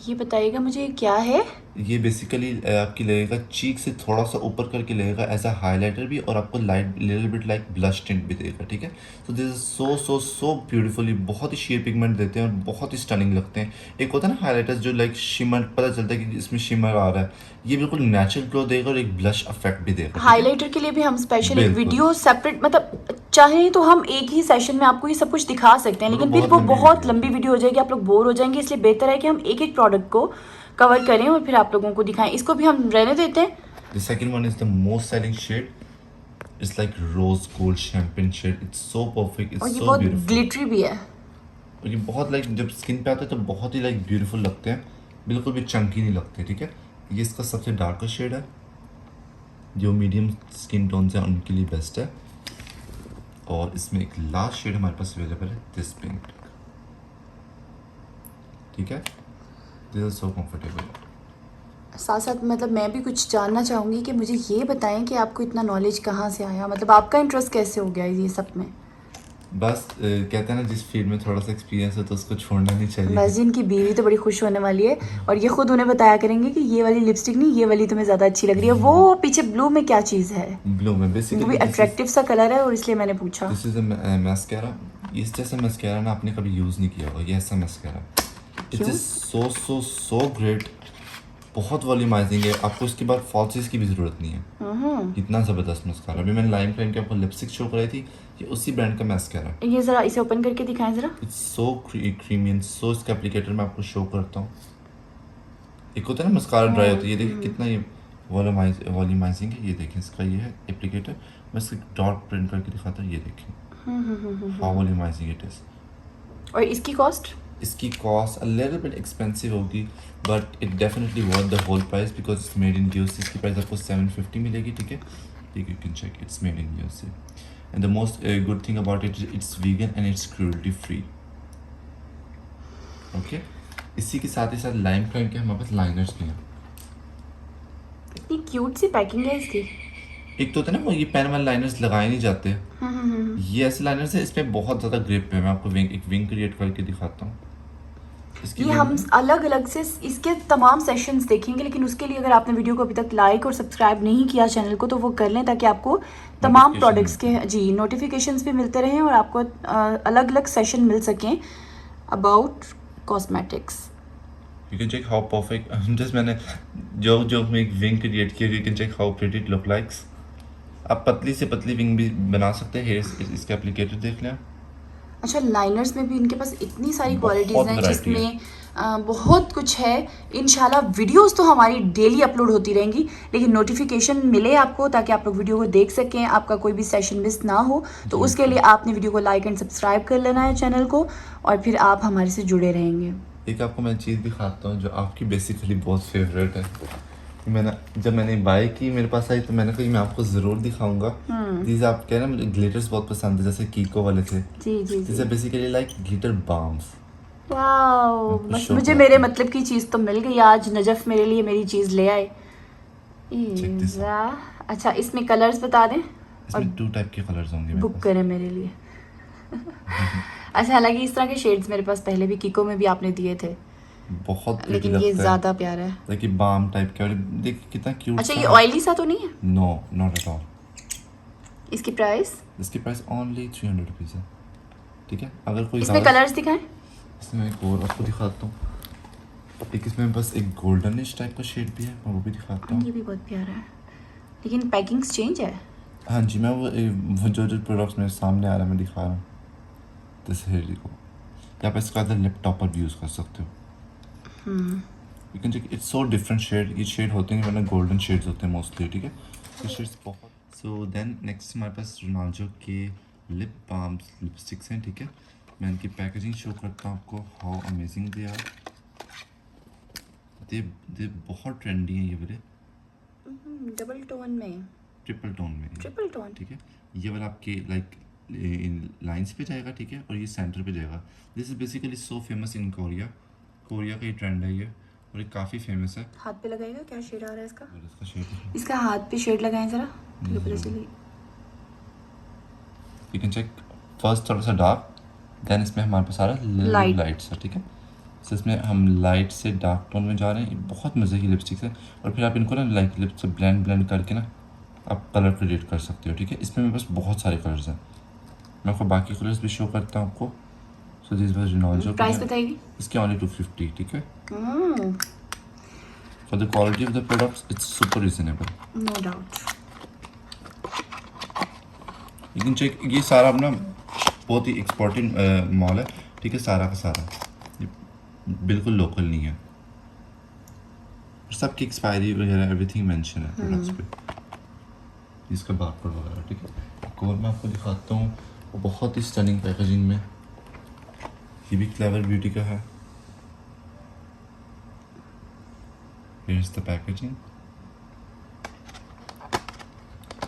ये बताइएगा मुझे क्या है? ये बेसिकली आपकी लगेगा चीक से थोड़ा सा ऊपर करके लगेगा एज अ हाइलाइटर भी, और आपको light little bit like blush tint भी देगा, ठीक है। तो this is so so so beautifully, बहुत ही शेयर पिगमेंट देते हैं और बहुत ही स्टनिंग लगते हैं। एक होता है ना हाइलाइटर्स जो लाइक शिमर, पता चलता है कि इसमें शिमर आ रहा है, ये बिल्कुल नेचुरल ग्लो देगा और एक ब्लश इफेक्ट भी देगा, ठीक है? हाइलाइटर के लिए भी हम स्पेशल एक बिल्कुल। वीडियो सेपरेट, मतलब चाहे तो हम एक ही सेशन में आपको ये सब कुछ दिखा सकते हैं, मतलब लेकिन फिर बहुत वो लंबी बहुत वीडियो लंबी है। वीडियो हो जाएगी, आप लोग बोर हो जाएंगे। इसलिए बेहतर है कि हम एक एक प्रोडक्ट को कवर करें और फिर आप लोगों को दिखाएं। इसको भी हम रहने देते हैं। The second one is the most selling shade. It's like rose gold champagne shade. It's so perfect. और It's ये so बहुत beautiful. ग्लिटरी भी है। और ये बहुत लाइक जब स्किन पे आते हैं तो बहुत ही लाइक ब्यूटीफुल लगते हैं, बिल्कुल भी चंकी नहीं लगते, ठीक है। ये इसका सबसे डार्केस्ट शेड है, जो मीडियम स्किन टोन्स हैं उनके लिए बेस्ट है। और इसमें एक लास्ट शेड हमारे पास अवेलेबल है, दिस पिंक, ठीक है। This is so comfortable. साथ साथ मतलब मैं भी कुछ जानना चाहूँगी कि मुझे ये बताएं कि आपको इतना नॉलेज कहाँ से आया, मतलब आपका इंटरेस्ट कैसे हो गया ये सब में? बस कहते हैं ना, जिस फील्ड में थोड़ा सा एक्सपीरियंस है तो उसको छोड़ना नहीं चाहिए। बस इनकी बीवी तो बड़ी खुश होने वाली है, और ये खुद उन्हें बताया करेंगे कि ये वाली लिपस्टिक नहीं, ये वाली तुम्हें ज़्यादा अच्छी लग रही है। वो पीछे ब्लू में क्या चीज़ है? ब्लू में वो भी बेसिकली अट्रैक्टिव सा कलर है और इसलिए मैंने पूछा। This is a mascara. इस जैसा मस्कारा ना आपने कभी यूज़ नहीं किया होगा, ये ऐसा mascara. It is so so so great, बहुत वॉल्यूमाइजिंग है, आपको इसके बाद फॉल्सेस की भी ज़रूरत नहीं है। इतना ज़बरदस्त मस्कारा। अभी मैंने लाइम क्लाइम की आपको लिपस्टिक शो कराई थी, ये उसी ब्रांड का मस्कारा। ये ज़रा इसे ओपन करके दिखाएं ज़रा। It's so creamy and so, इसका एप्लीकेटर मैं आपको शो करता हूँ। एक होता है ना मस्कारा ड्राई होता है, ये देखिए कितना ये वॉल्यूमाइजिंग है। ये देखें इसका ये है एप्लीकेटर, मैं इसका डॉट प्रिंट करके दिखाता हूँ, ये देखें हाउ वॉल्यूमाइजिंग इट इज़। और इसकी कॉस्ट? इसकी cost a little bit expensive होगी, but it definitely worth the whole price because it's made in USA. इसकी प्राइस आपको 750 मिलेगी, ठीक है। ठीक है, you can check, it's made in USA and the most good thing about it, it's vegan and it's cruelty free, okay. इसी के साथ ही साथ लाइम क्लाइम के हमारे पास लाइनर्स भी हैं। इतनी क्यूट सी पैकिंग है इसकी। एक तो होता है ना वो ये पेन वाले लाइनर्स लगाए नहीं जाते, ये ऐसे लाइनर्स है, इसमें बहुत ज़्यादा ग्रिप है। मैं आपको एक विंग क्रिएट करके दिखाता हूँ। इसकी ये हम अलग अलग से इसके तमाम सेशंस देखेंगे, लेकिन उसके लिए अगर आपने वीडियो को अभी तक लाइक और सब्सक्राइब नहीं किया चैनल को, तो वो कर लें ताकि आपको तमाम प्रोडक्ट्स के जी नोटिफिकेशंस भी मिलते रहें और आपको अलग अलग सेशन मिल सकें about cosmetics. You can check how perfect just मैंने जो में एक विंग क्रिएट किया, you can check how pretty it look likes। आप पतली से पतली विंग भी बना सकते हैं। हेयर इसका एप्लीकेटर देख लें। अच्छा, लाइनर्स में भी इनके पास इतनी सारी बहुत क्वालिटीज़ हैं variety जिसमें बहुत कुछ है। इंशाल्लाह वीडियोस तो हमारी डेली अपलोड होती रहेंगी, लेकिन नोटिफिकेशन मिले आपको ताकि आप लोग वीडियो को देख सकें, आपका कोई भी सेशन मिस ना हो। तो उसके लिए आपने वीडियो को लाइक एंड सब्सक्राइब कर लेना है चैनल को, और फिर आप हमारे से जुड़े रहेंगे। एक आपको मैं चीज़ दिखाता हूँ जो आपकी बेसिकली बहुत फेवरेट है। जब मैंने बाय की मेरे पास आई तो मैंने कहा मैं आपको ज़रूर दिखाऊंगा। दीज आप कह रहे हैं मुझे ग्लिटर्स बहुत पसंद है, जैसे कीको वाले थे। जी जी these are basically like glitter balms. Wow, मुझे मेरे मतलब की चीज़ तो मिल गई आज। नजफ मेरे लिए मेरी चीज़ ले आए। अच्छा, इसमें कलर्स बता दें। इसमें 2 टाइप के कलर्स होंगे मेरे बुक पास। करें मेरे लिए। अच्छा, हालांकि इस तरह के शेड्स मेरे पास पहले भी कीको में भी आपने दिए थे। बहुत pretty लेकिन ये लगता है। ज्यादा प्यारा है। देखिए बाम टाइप का, और देखिए कितना क्यूट। अच्छा ये ऑयली सा तो नहीं है? No, not at all. इसकी प्राइस? इसकी प्राइस ओनली 300 रुपीज़ है, ठीक है। अगर कोई इसमें ज़्यादा, कलर्स दिखाएं। इसमें एक और आपको दिखाता हूँ। एक इसमें बस एक गोल्डनिश टाइप का शेड भी है, मैं वो भी दिखाता हूँ। ये भी बहुत प्यारा है, लेकिन पैकिंग्स चेंज है। हाँ जी, मैं वो जो प्रोडक्ट्स मेरे सामने आ रहा है मैं दिखा रहा हूँ। दिस हेयर को आप इसका अदर लिप टॉपर भी यूज़ कर सकते हो। You can check, it's so different shade. ये शेड होते हैं वरना गोल्डन शेड्स होते हैं मोस्टली, ठीक है। ये शेड्स बहुत। सो देन नेक्स्ट हमारे पास रोनाल्डो के लिप बाम लिपस्टिक्स हैं, ठीक है। मैं इनकी पैकेजिंग शो करता हूँ आपको, हाउ अमेजिंग दे आर। दे बहुत ट्रेंडी हैं ये वाले, डबल टोन में, ट्रिपल टोन में, ट्रिपल टोन। ठीक है। ये वाला आपके लाइक इन लाइंस पे जाएगा, ठीक है, और ये सेंटर पे जाएगा। This is basically so famous in Korea. Korea का ही ट्रेंड है ये, और ये काफ़ी फेमस है। हाथ पे लगाएगा, क्या शेड आ रहा है इसका? और इसका शेड इसका हाथ पे शेड लगाएं जरा, तो पता चले। यू कैन चेक, फर्स्ट थोड़ा सा डार्क, देन इसमें हमारे पास सारा Light. लाइट्स है, ठीक है। तो इसमें हम लाइट से डार्क टोन में जा रहे हैं। ये बहुत मज़े की लिपस्टिक्स है, और फिर आप इनको ना लाइक लिप से ब्लेंड करके ना आप कलर क्रिएट कर सकते हो, ठीक है। इसमें मेरे पास बहुत सारे कलर्स हैं, मैं आपको बाकी कलर्स भी शो करता हूँ आपको। So this was Ronaldo. Price बताइए। इसके ओनली 250, ठीक है। For the quality of the products it's super reasonable, no doubt. You can check. ये सारा अपना बहुत ही एक्सपोर्टिंग मॉल है, ठीक है, सारा का सारा। ये बिल्कुल लोकल नहीं है, सबकी एक्सपायरी वगैरह एवरीथिंग मेंशन है प्रोडक्ट्स पे, इसका बारकोड वगैरह, ठीक है। एक और मैं आपको दिखाता हूँ, वो बहुत ही स्टनिंग पैकेजिंग में, ये भी क्लेवर ब्यूटी का है। Here is the packaging.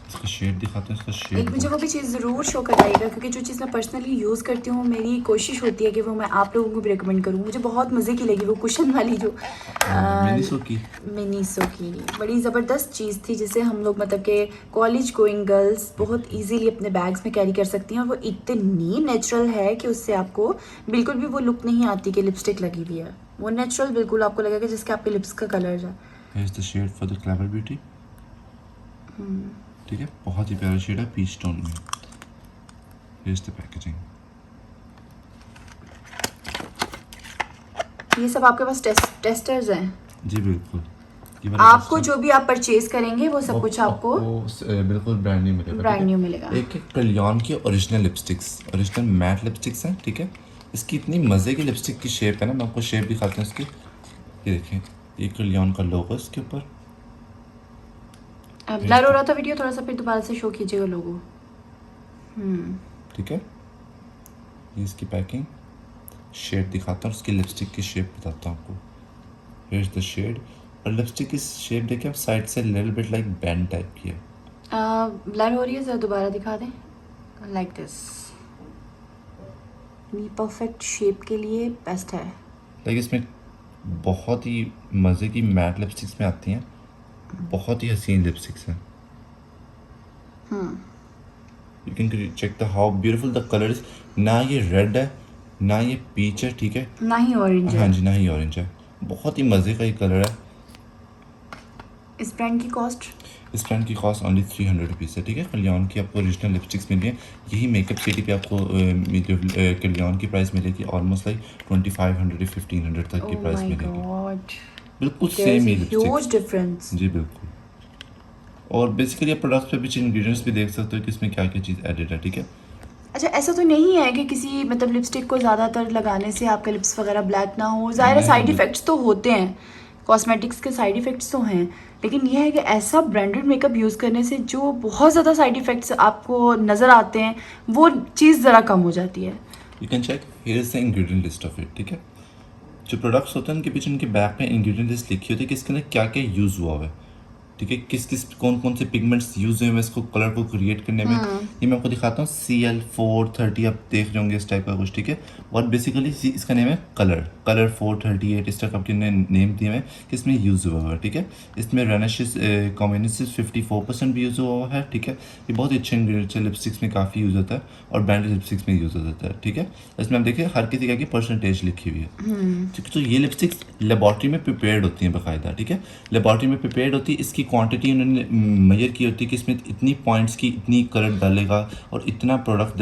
इसका शेड दिखाते हैं, इसका शेड एक मुझे वो भी चीज़ ज़रूर शो कराइएगा, क्योंकि जो चीज़ मैं पर्सनली यूज़ करती हूँ मेरी कोशिश होती है कि वो मैं आप लोगों को भी रिकमेंड करूँ। मुझे बहुत मज़े की लगी वो कुशन वाली जो मिनीसो की। मिनीसो की बड़ी ज़बरदस्त चीज़ थी, जिसे हम लोग मतलब कि कॉलेज गोइंग गर्ल्स बहुत इजीली अपने बैग्स में कैरी कर सकती हैं, और वो इतनी नेचुरल है कि उससे आपको बिल्कुल भी वो लुक नहीं आती कि लिपस्टिक लगी हुई है। वो नेचुरल बिल्कुल आपको लगेगा जिसके आपके लिप्स का कलर है। Here is the shade for the clever beauty, ठीक है। बहुत ही प्यारा शेड है पीच टोन में। Here is the packaging. ये सब आपके पास टेस्टर्स हैं। जी बिल्कुल। ये वाला आपको tester- जो भी आप परचेज करेंगे वो सब कुछ आपको बिल्कुल ब्रांड न्यू मिलेगा, ब्रांड ठीक है? न्यू मिलेगा। एक कल्याण की original lipsticks, original matte lipsticks हैं, ठीक है। इसकी इतनी मज़े की लिपस्टिक की शेप है ना, मैं आपको शेप दिखाता हूँ इसकी। ये देखें, ये कल्याण का लोगो इसके ऊपर। ब्लर हो रहा था वीडियो, थोड़ा सा फिर दोबारा से शो कीजिएगा लोगो। ठीक है, ये इसकी पैकिंग, शेड दिखाता हूँ, उसकी लिपस्टिक की शेप बताता हूँ आपको। हियर इज द शेड, और लिपस्टिक की शेप देखिए आप, साइड से little bit like band type की है। ब्लर हो रही है, जरा दोबारा दिखा दें। लाइक दिस, ये परफेक्ट शेप के लिए बेस्ट है। लाइक इसमें बहुत ही मज़े की मैट लिपस्टिक्स में आती हैं, बहुत ही हसीन लिपस्टिक्स हैं। You can check the how beautiful the colour is. ना ये रेड है, ना ये पीच है, ठीक है, ना ही ऑरेंज हाँ है। जी, ना ही ऑरेंज है। बहुत ही मज़े का ये कलर है। इस ब्रांड की कॉस्ट? इस ब्रांड की कॉस्ट ओनली 300 रुपीज़ है, ठीक है। कल्याण की आपको ओरिजिनल लिपस्टिक्स मिल रही है। यही मेकअप सिटी पे आपको कल्याण की प्राइस मिलेगी ऑलमोस्ट लाइक 2500 या 1500 तक की प्राइस मिलेगी। बिल्कुल सेम ही ह्यूज लिपस्टिक, डिफरेंस। जी बिल्कुल। और बेसिकली आप प्रोडक्ट्स पे भी इंग्रेडिएंट्स भी देख सकते हो कि इसमें क्या क्या चीज़ एडेड है, ठीक है। अच्छा, ऐसा तो नहीं है कि किसी मतलब लिपस्टिक को ज़्यादातर लगाने से आपके लिप्स वगैरह ब्लैक ना हो। ज़ाहिर है साइड इफ़ेक्ट्स तो होते हैं, कॉस्मेटिक्स के साइड इफ़ेक्ट्स तो हैं, लेकिन यह है कि ऐसा ब्रांडेड मेकअप यूज़ करने से जो बहुत ज़्यादा साइड इफ़ेक्ट्स आपको नज़र आते हैं वो चीज़ ज़रा कम हो जाती है। You can check, here is the ingredient list of it, ठीक है। जो प्रोडक्ट्स होते हैं उनके पीछे उनके बैक में इंग्रेडिएंट लिस्ट लिखी होती है कि इसके अंदर क्या क्या यूज़ हुआ हुआ है, ठीक ठीक है, किस किस कौन कौन से पिगमेंट्स यूज हुए हैं इसको कलर को क्रिएट करने में, ये मैं आपको दिखाता हूँ। CL430 आप देख रहे होंगे इस टाइप का कुछ, ठीक है। और बेसिकली इसका नेम है कलर 438, इस टाइप का आपके नेम दिए हुए हैं कि इसमें यूज़ हुआ है, ठीक है। इसमें रेनिशिस कॉम्बिनेसिस 54% भी यूज़ हुआ है, ठीक है। ये बहुत ही अच्छे इंग्रेडिएंट्स है, लिपस्टिक्स में काफ़ी यूज़ होता है और ब्रांडेड लिपस्टिक्स में यूज़ होता है, ठीक है। इसमें आप देखिए हर किसी का परसेंटेज लिखी हुई है, ठीक है। तो ये लिपस्टिक्स लेबॉर्ट्री में प्रिपेयर्ड होती हैं बाकायदा, ठीक है। लेबॉर्ट्री में प्रिपेयर्ड होती है, इसकी क्वांटिटी उन्होंने मेजर की होती है कि इसमें इतनी पॉइंट्स की इतनी कलर डालेगा और इतना प्रोडक्ट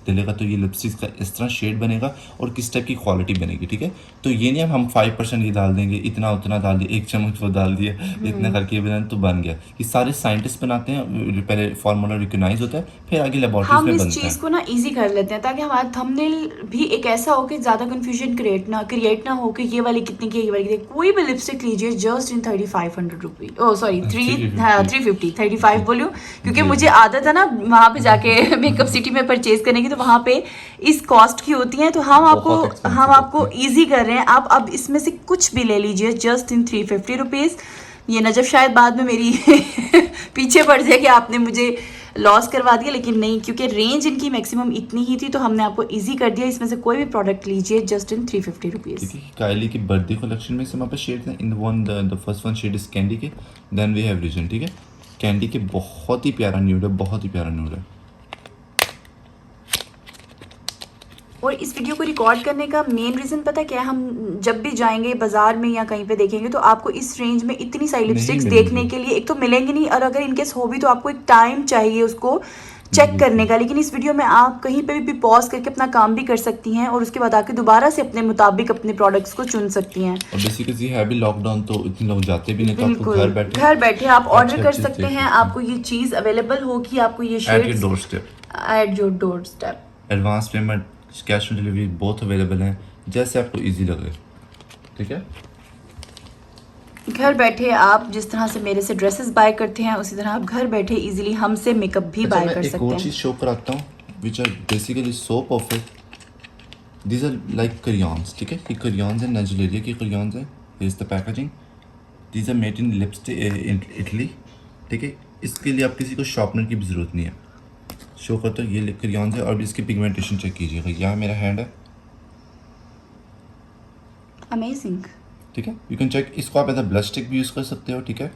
डालेगा तो ये लिपस्टिक्स का इस तरह शेड बनेगा और किस टाइप की क्वालिटी बनेगी, ठीक है। तो ये नहीं हम 5% ये डाल देंगे, इतना उतना डाल दिया, 1 चम्मच वो डाल दिया, इतना करके बना तो बन गया। ये सारे साइंटिस्ट बनाते हैं, पहले फार्मूला रिकॉग्नाइज होता है, फिर आगे लेबॉर्ट्रीज हम में इस बनता है। चीज को ना इजी कर लेते हैं ताकि हमारा थंबनेल भी एक ऐसा हो कि ज्यादा कंफ्यूजन क्रिएट ना हो कि ये वाली कितनी की है, ये वाली कितनी। कोई भी लिपस्टिक लीजिए just in 3500 rupees, oh sorry 350 35 बोलूँ क्योंकि मुझे आदत है ना वहाँ पे जाके मेकअप सिटी में परचेज करने की, तो वहाँ पे इस कॉस्ट की होती हैं। तो हम आपको ईजी कर रहे हैं। आप अब इसमें से कुछ भी ले लीजिए जस्ट इन 350 रुपीज़। ये नजफ शायद बाद में मेरी पीछे पड़ जाए कि आपने मुझे लॉस करवा दिया, लेकिन नहीं, क्योंकि रेंज इनकी मैक्सिमम इतनी ही थी तो हमने आपको इजी कर दिया। इसमें से कोई भी प्रोडक्ट लीजिए जस्ट इन 350 रुपीज़। कायली की बर्थडे कलेक्शन में से हमारे पास शेड्स हैं। In the first one shade is candy के, देन वी हैव रीजन, ठीक है। कैंडी के बहुत ही प्यारा न्यूड है, बहुत ही प्यारा न्यूड है। और इस वीडियो को रिकॉर्ड करने का मेन रीज़न पता क्या है, हम जब भी जाएंगे बाजार में या कहीं पे देखेंगे तो आपको इस रेंज में इतनी सारी लिपस्टिक्स देखने के लिए एक तो मिलेंगी नहीं, और अगर इनकेस हो भी तो आपको एक टाइम चाहिए उसको चेक करने का। लेकिन इस वीडियो में आप कहीं पे भी पॉज करके अपना काम भी कर सकती हैं और उसके बाद आके दोबारा से अपने मुताबिक अपने प्रोडक्ट्स को चुन सकती हैं। और बेसिकली है भी लॉकडाउन तो इतने लोग जाते भी नहीं, तो आपको घर बैठे आप ऑर्डर कर सकते हैं। आपको ये चीज़ अवेलेबल होगी, आपको ये shades at your door step. Advance payment, cash on delivery both available हैं, जैसे आपको इजी लगे, ठीक है। घर बैठे आप जिस तरह से मेरे से ड्रेसेस बाय करते हैं उसी तरह आप घर बैठे इजीली हमसे मेकअप भी बाय कर सकते हैं। एक और चीज़ शो कराता हूँ which are basically so perfect. These are like crayons, ठीक है। ये क्रेयॉन्स हैं, नाइजीरिया की क्रेयॉन्स हैं। Here is the packaging. These are made in lipstick Italy, ठीक है। इसके लिए आप किसी को शॉर्पनर की भी ज़रूरत नहीं है। शो करता हूँ, ये क्रेयॉन्स है और इसकी पिगमेंटेशन चेक कीजिएगा। यहाँ मेरा हैंड है, अमेजिंग, ठीक है। You can check. इसको आप एज अ ब्लश स्टिक भी यूज़ कर सकते हो, ठीक है।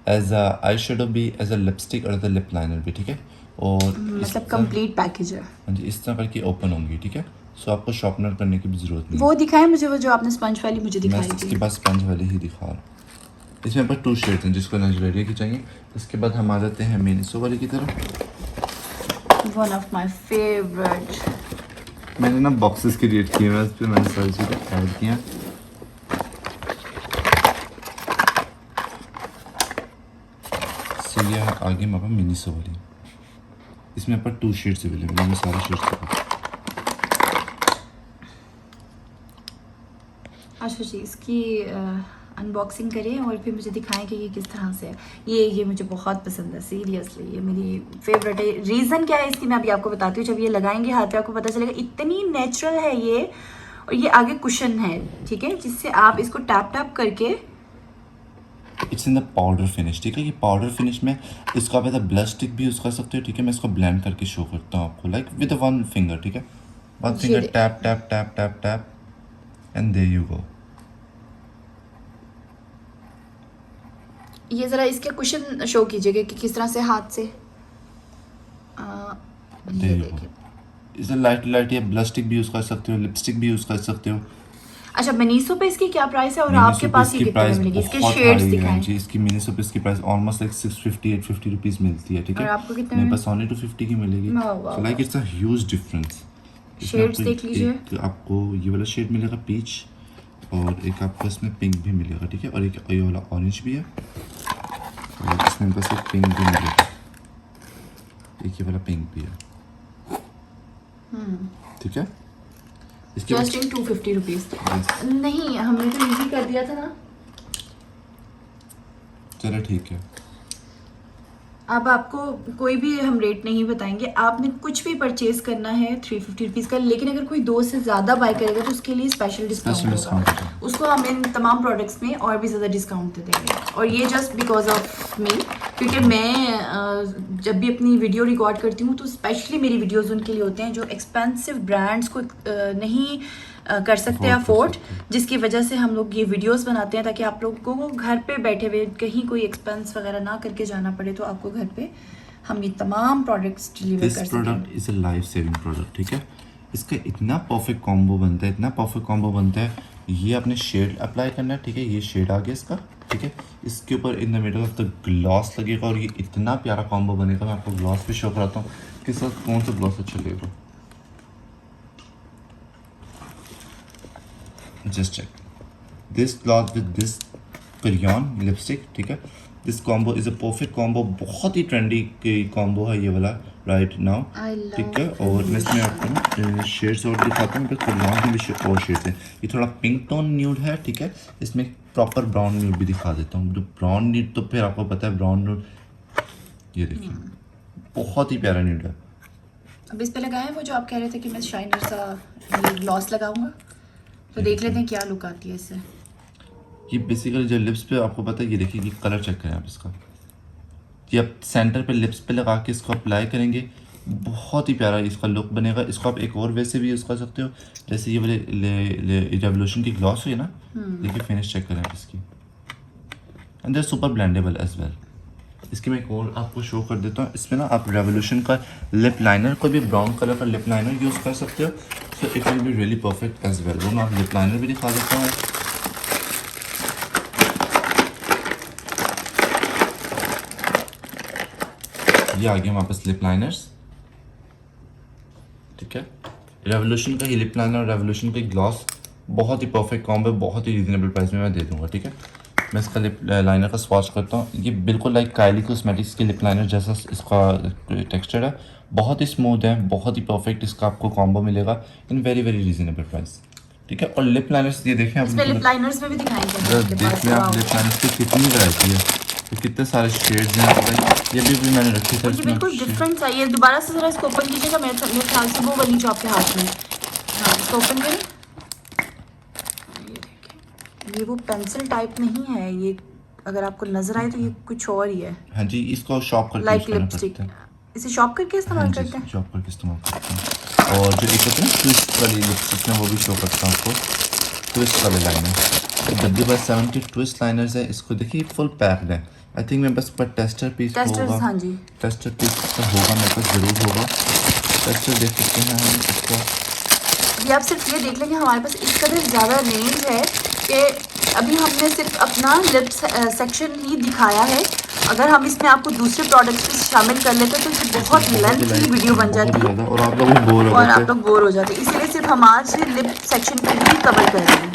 एज अ आई शेडो भी, एज अ लिपस्टिक और एज अ लिप लाइनर भी, ठीक है। और मतलब कंप्लीट पैकेज है। हाँ जी, इस तरह करके ओपन होंगी, ठीक है। सो आपको शॉर्पनर करने की भी ज़रूरत नहीं। वो दिखाएं मुझे, वो जो आपने स्पंज वाली मुझे दिखाई मैं थी। इसके पास स्पंज वाली ही दिखा रहा हूँ। इसमें पर 2 शेड्स हैं जिसको नाइजीरिया की चाहिए। इसके बाद हम आ जाते हैं मिनिसो वाली की तरफ। One of my favourite. मैंने ना बॉक्सेस क्रिएट किए हैं, उस पर मैंने सारी चीज़ें ऐड किया। सो ये है आगे हमारे पास मिनिसो वाली। इसमें पर 2 शेड्स अवेलेबल हैं, मैं सारे शेड्स। अच्छा जी, इसकी अनबॉक्सिंग करें और फिर मुझे दिखाएं कि ये किस तरह से है। ये मुझे बहुत पसंद है, सीरियसली ये मेरी फेवरेट है। रीज़न क्या है इसकी मैं अभी आपको बताती हूँ। जब ये लगाएंगे हाथ पे आपको पता चलेगा इतनी नेचुरल है ये। और ये आगे कुशन है, ठीक है, जिससे आप इसको टैप टैप करके it's in the powder finish, ठीक है। ये पाउडर फिनिश में इसको आप एज अ ब्लश स्टिक भी यूज़ कर सकते हो, ठीक है। मैं इसको ब्लेंड करके शो करता हूँ आपको, लाइक विद 1 फिंगर, ठीक है। 1 finger tap tap tap tap tap and there you go. ये ज़रा इसके कुशन शो कीजिएगा कि किस तरह से हाथ से ये देखिए। इसे लाइट या ब्लश स्टिक भी यूज़ कर सकते हो, लिपस्टिक भी यूज़ कर सकते हो। अच्छा, मिनिसो पे इसकी क्या प्राइस है और आपके पास ये कितने में मिलेगी? इसके शेड्स दिखाएं जी। इसकी मिनिसो पे इसकी प्राइस ऑलमोस्ट लाइक 650-850 रुपीज़ मिलती है, ठीक है। और आपको कितने मेरे में? पास only 250 की मिलेगी। So like it's a huge difference. Shades देख लीजिए। आपको ये वाला शेड मिलेगा पीच, और एक आपको इसमें पिंक भी मिलेगा, ठीक है। और एक ये वाला ऑरेंज भी है, और इसमें बस एक पिंक भी मिलेगा, एक ये वाला पिंक भी है, ठीक है। Just in 250 rupees. नहीं, हमने तो इजी कर दिया था ना। चलो ठीक है। अब आपको कोई भी हम रेट नहीं बताएंगे, आपने कुछ भी परचेज करना है 350 रुपीज़ का, लेकिन अगर कोई 2 से ज़्यादा बाय करेगा तो उसके लिए स्पेशल डिस्काउंट होगा। उसको हम इन तमाम प्रोडक्ट्स में और भी ज़्यादा डिस्काउंट दे देंगे, और ये जस्ट बिकॉज ऑफ मी, क्योंकि मैं जब भी अपनी वीडियो रिकॉर्ड करती हूँ तो स्पेशली मेरी वीडियोज़ उनके लिए होते हैं जो एक्सपेंसिव ब्रांड्स को नहीं कर सकते अफोर्ड, जिसकी वजह से हम लोग ये वीडियोस बनाते हैं ताकि आप लोगों को घर पे बैठे हुए कहीं कोई एक्सपेंस वगैरह ना करके जाना पड़े, तो आपको घर पे हम ये तमाम प्रोडक्ट्स डिलीवर कर दिस प्रोडक्ट सकें। Is a life saving product, ठीक है। इसका इतना परफेक्ट कॉम्बो बनता है, इतना परफेक्ट कॉम्बो बनता है। ये आपने शेड अप्लाई करना है, ठीक है। ये शेड आ गया इसका, ठीक है। इसके ऊपर in the middle of the gloss लगेगा और ये इतना प्यारा कॉम्बो बनेगा। मैं आपको ग्लॉस भी शो कराता हूँ कि सर कौन सा ग्लॉस अच्छा लगेगा। Just check this cloth with this crayon lipstick, ठीक है। This combo is a perfect combo. बहुत ही ट्रेंडी कॉम्बो है ये वाला राइट नाउ, ठीक है। और मैं इसमें आपको शेड्स और दिखाता हूँ। क्रेयॉन में भी और शेड्स हैं। ये थोड़ा पिंक टोन न्यूड है, ठीक है। इसमें प्रॉपर ब्राउन न्यूड भी दिखा देता हूँ। जो ब्राउन न्यूड तो फिर आपको पता है ब्राउन न्यूड, ये देखिए बहुत ही प्यारा न्यूड है। अब इस पे लगाए वो जो आप कह रहे थे कि मैं शाइनर सा ग्लॉस लगाऊंगा, तो देख लेते हैं क्या लुक आती है इससे। ये बेसिकली जो लिप्स पे आपको पता है, ये देखिए, ये कलर चेक करें आप इसका। ये आप सेंटर पे लिप्स पे लगा के इसको अप्लाई करेंगे, बहुत ही प्यारा इसका लुक बनेगा। इसको आप एक और वे से भी यूज़ कर सकते हो, जैसे ये वाले रेवोल्यूशन की ग्लॉस हुई है ना, देखिए फिनिश चेक करें आप इसकी। And they super blendable as well. इसकी मैं एक और आपको शो कर देता हूँ। इसमें ना आप रेवोल्यूशन का लिप लाइनर, कोई भी ब्राउन कलर का लिप लाइनर यूज़ कर सकते हो, so it will be really perfect as well. वो मैं आपको लिप लाइनर भी दिखा देता हूँ। ये आ गया हमारे पास लिप लाइनर्स, ठीक है। रेवोल्यूशन का ही लिप लाइनर और रेवोल्यूशन का ग्लॉस बहुत ही परफेक्ट कॉम्बो, बहुत ही रीजनेबल प्राइस में मैं दे दूंगा, ठीक है। मैं इसका लिप लाइनर का स्वॉच करता हूँ। ये बिल्कुल लाइक काइली कॉस्मेटिक्स के लिप लाइनर जैसा इसका टेक्सचर है, बहुत ही स्मूथ है, बहुत ही परफेक्ट इसका आपको कॉम्बो मिलेगा in very very reasonable price, ठीक है। और लिप लाइनर्स ये देखें आप, इसमें लिप लाइनर्स में भी दिखाएंगे देखिए आप लिप लाइनर्स की कितनी वैरायटी है, तो कितने सारे शेड्स हैं आपके पास। ये भी मैंने रखे थे। ये बिल्कुल डिफरेंट सा। ये दोबारा से जरा इसको ओपन कीजिएगा, मेरे ख्याल से वो वाली जो आपके हाथ में। हाँ, इसको ओपन करें। ये देखिए, ये वो पेंसिल टाइप नहीं है, ये अगर आपको नजर आए तो ये कुछ और ही है। हाँ जी, इसको शॉप करके लाइक यूज़ करना लिपस्टिक, पड़ता है। इसे शॉप करके इस्तेमाल करते हैं। शॉप करके इस्तेमाल करते हैं। और जो एक होता है ना ट्विस्ट वाली लिपस्टिक में, वो भी शो करता हूँ आपको। ट्विस्ट वाले लाइनर, जब भी बस 70 ट्विस्ट लाइनर्स है। इसको देखिए फुल पैक्ड है। आई थिंक मेरे पास पर टेस्टर पीस होगा। हाँ जी, टेस्टर पीस का होगा मेरे पास, ज़रूर होगा। टेस्टर देख सकते हैं हम इसको। ये आप सिर्फ ये देख लेंगे, हमारे पास इस कदर ज़्यादा रेंज है कि अभी हमने सिर्फ अपना लिप सेक्शन ही दिखाया है। अगर हम इसमें आपको दूसरे प्रोडक्ट्स भी शामिल कर लेते तो ये बहुत लेंथी वीडियो बन जाती है और आप लोग भी बोर हो और जाते। आप लोग बोर हो जाते, इसीलिए सिर्फ हम आज लिप सेक्शन को ही कवर कर रहे हैं।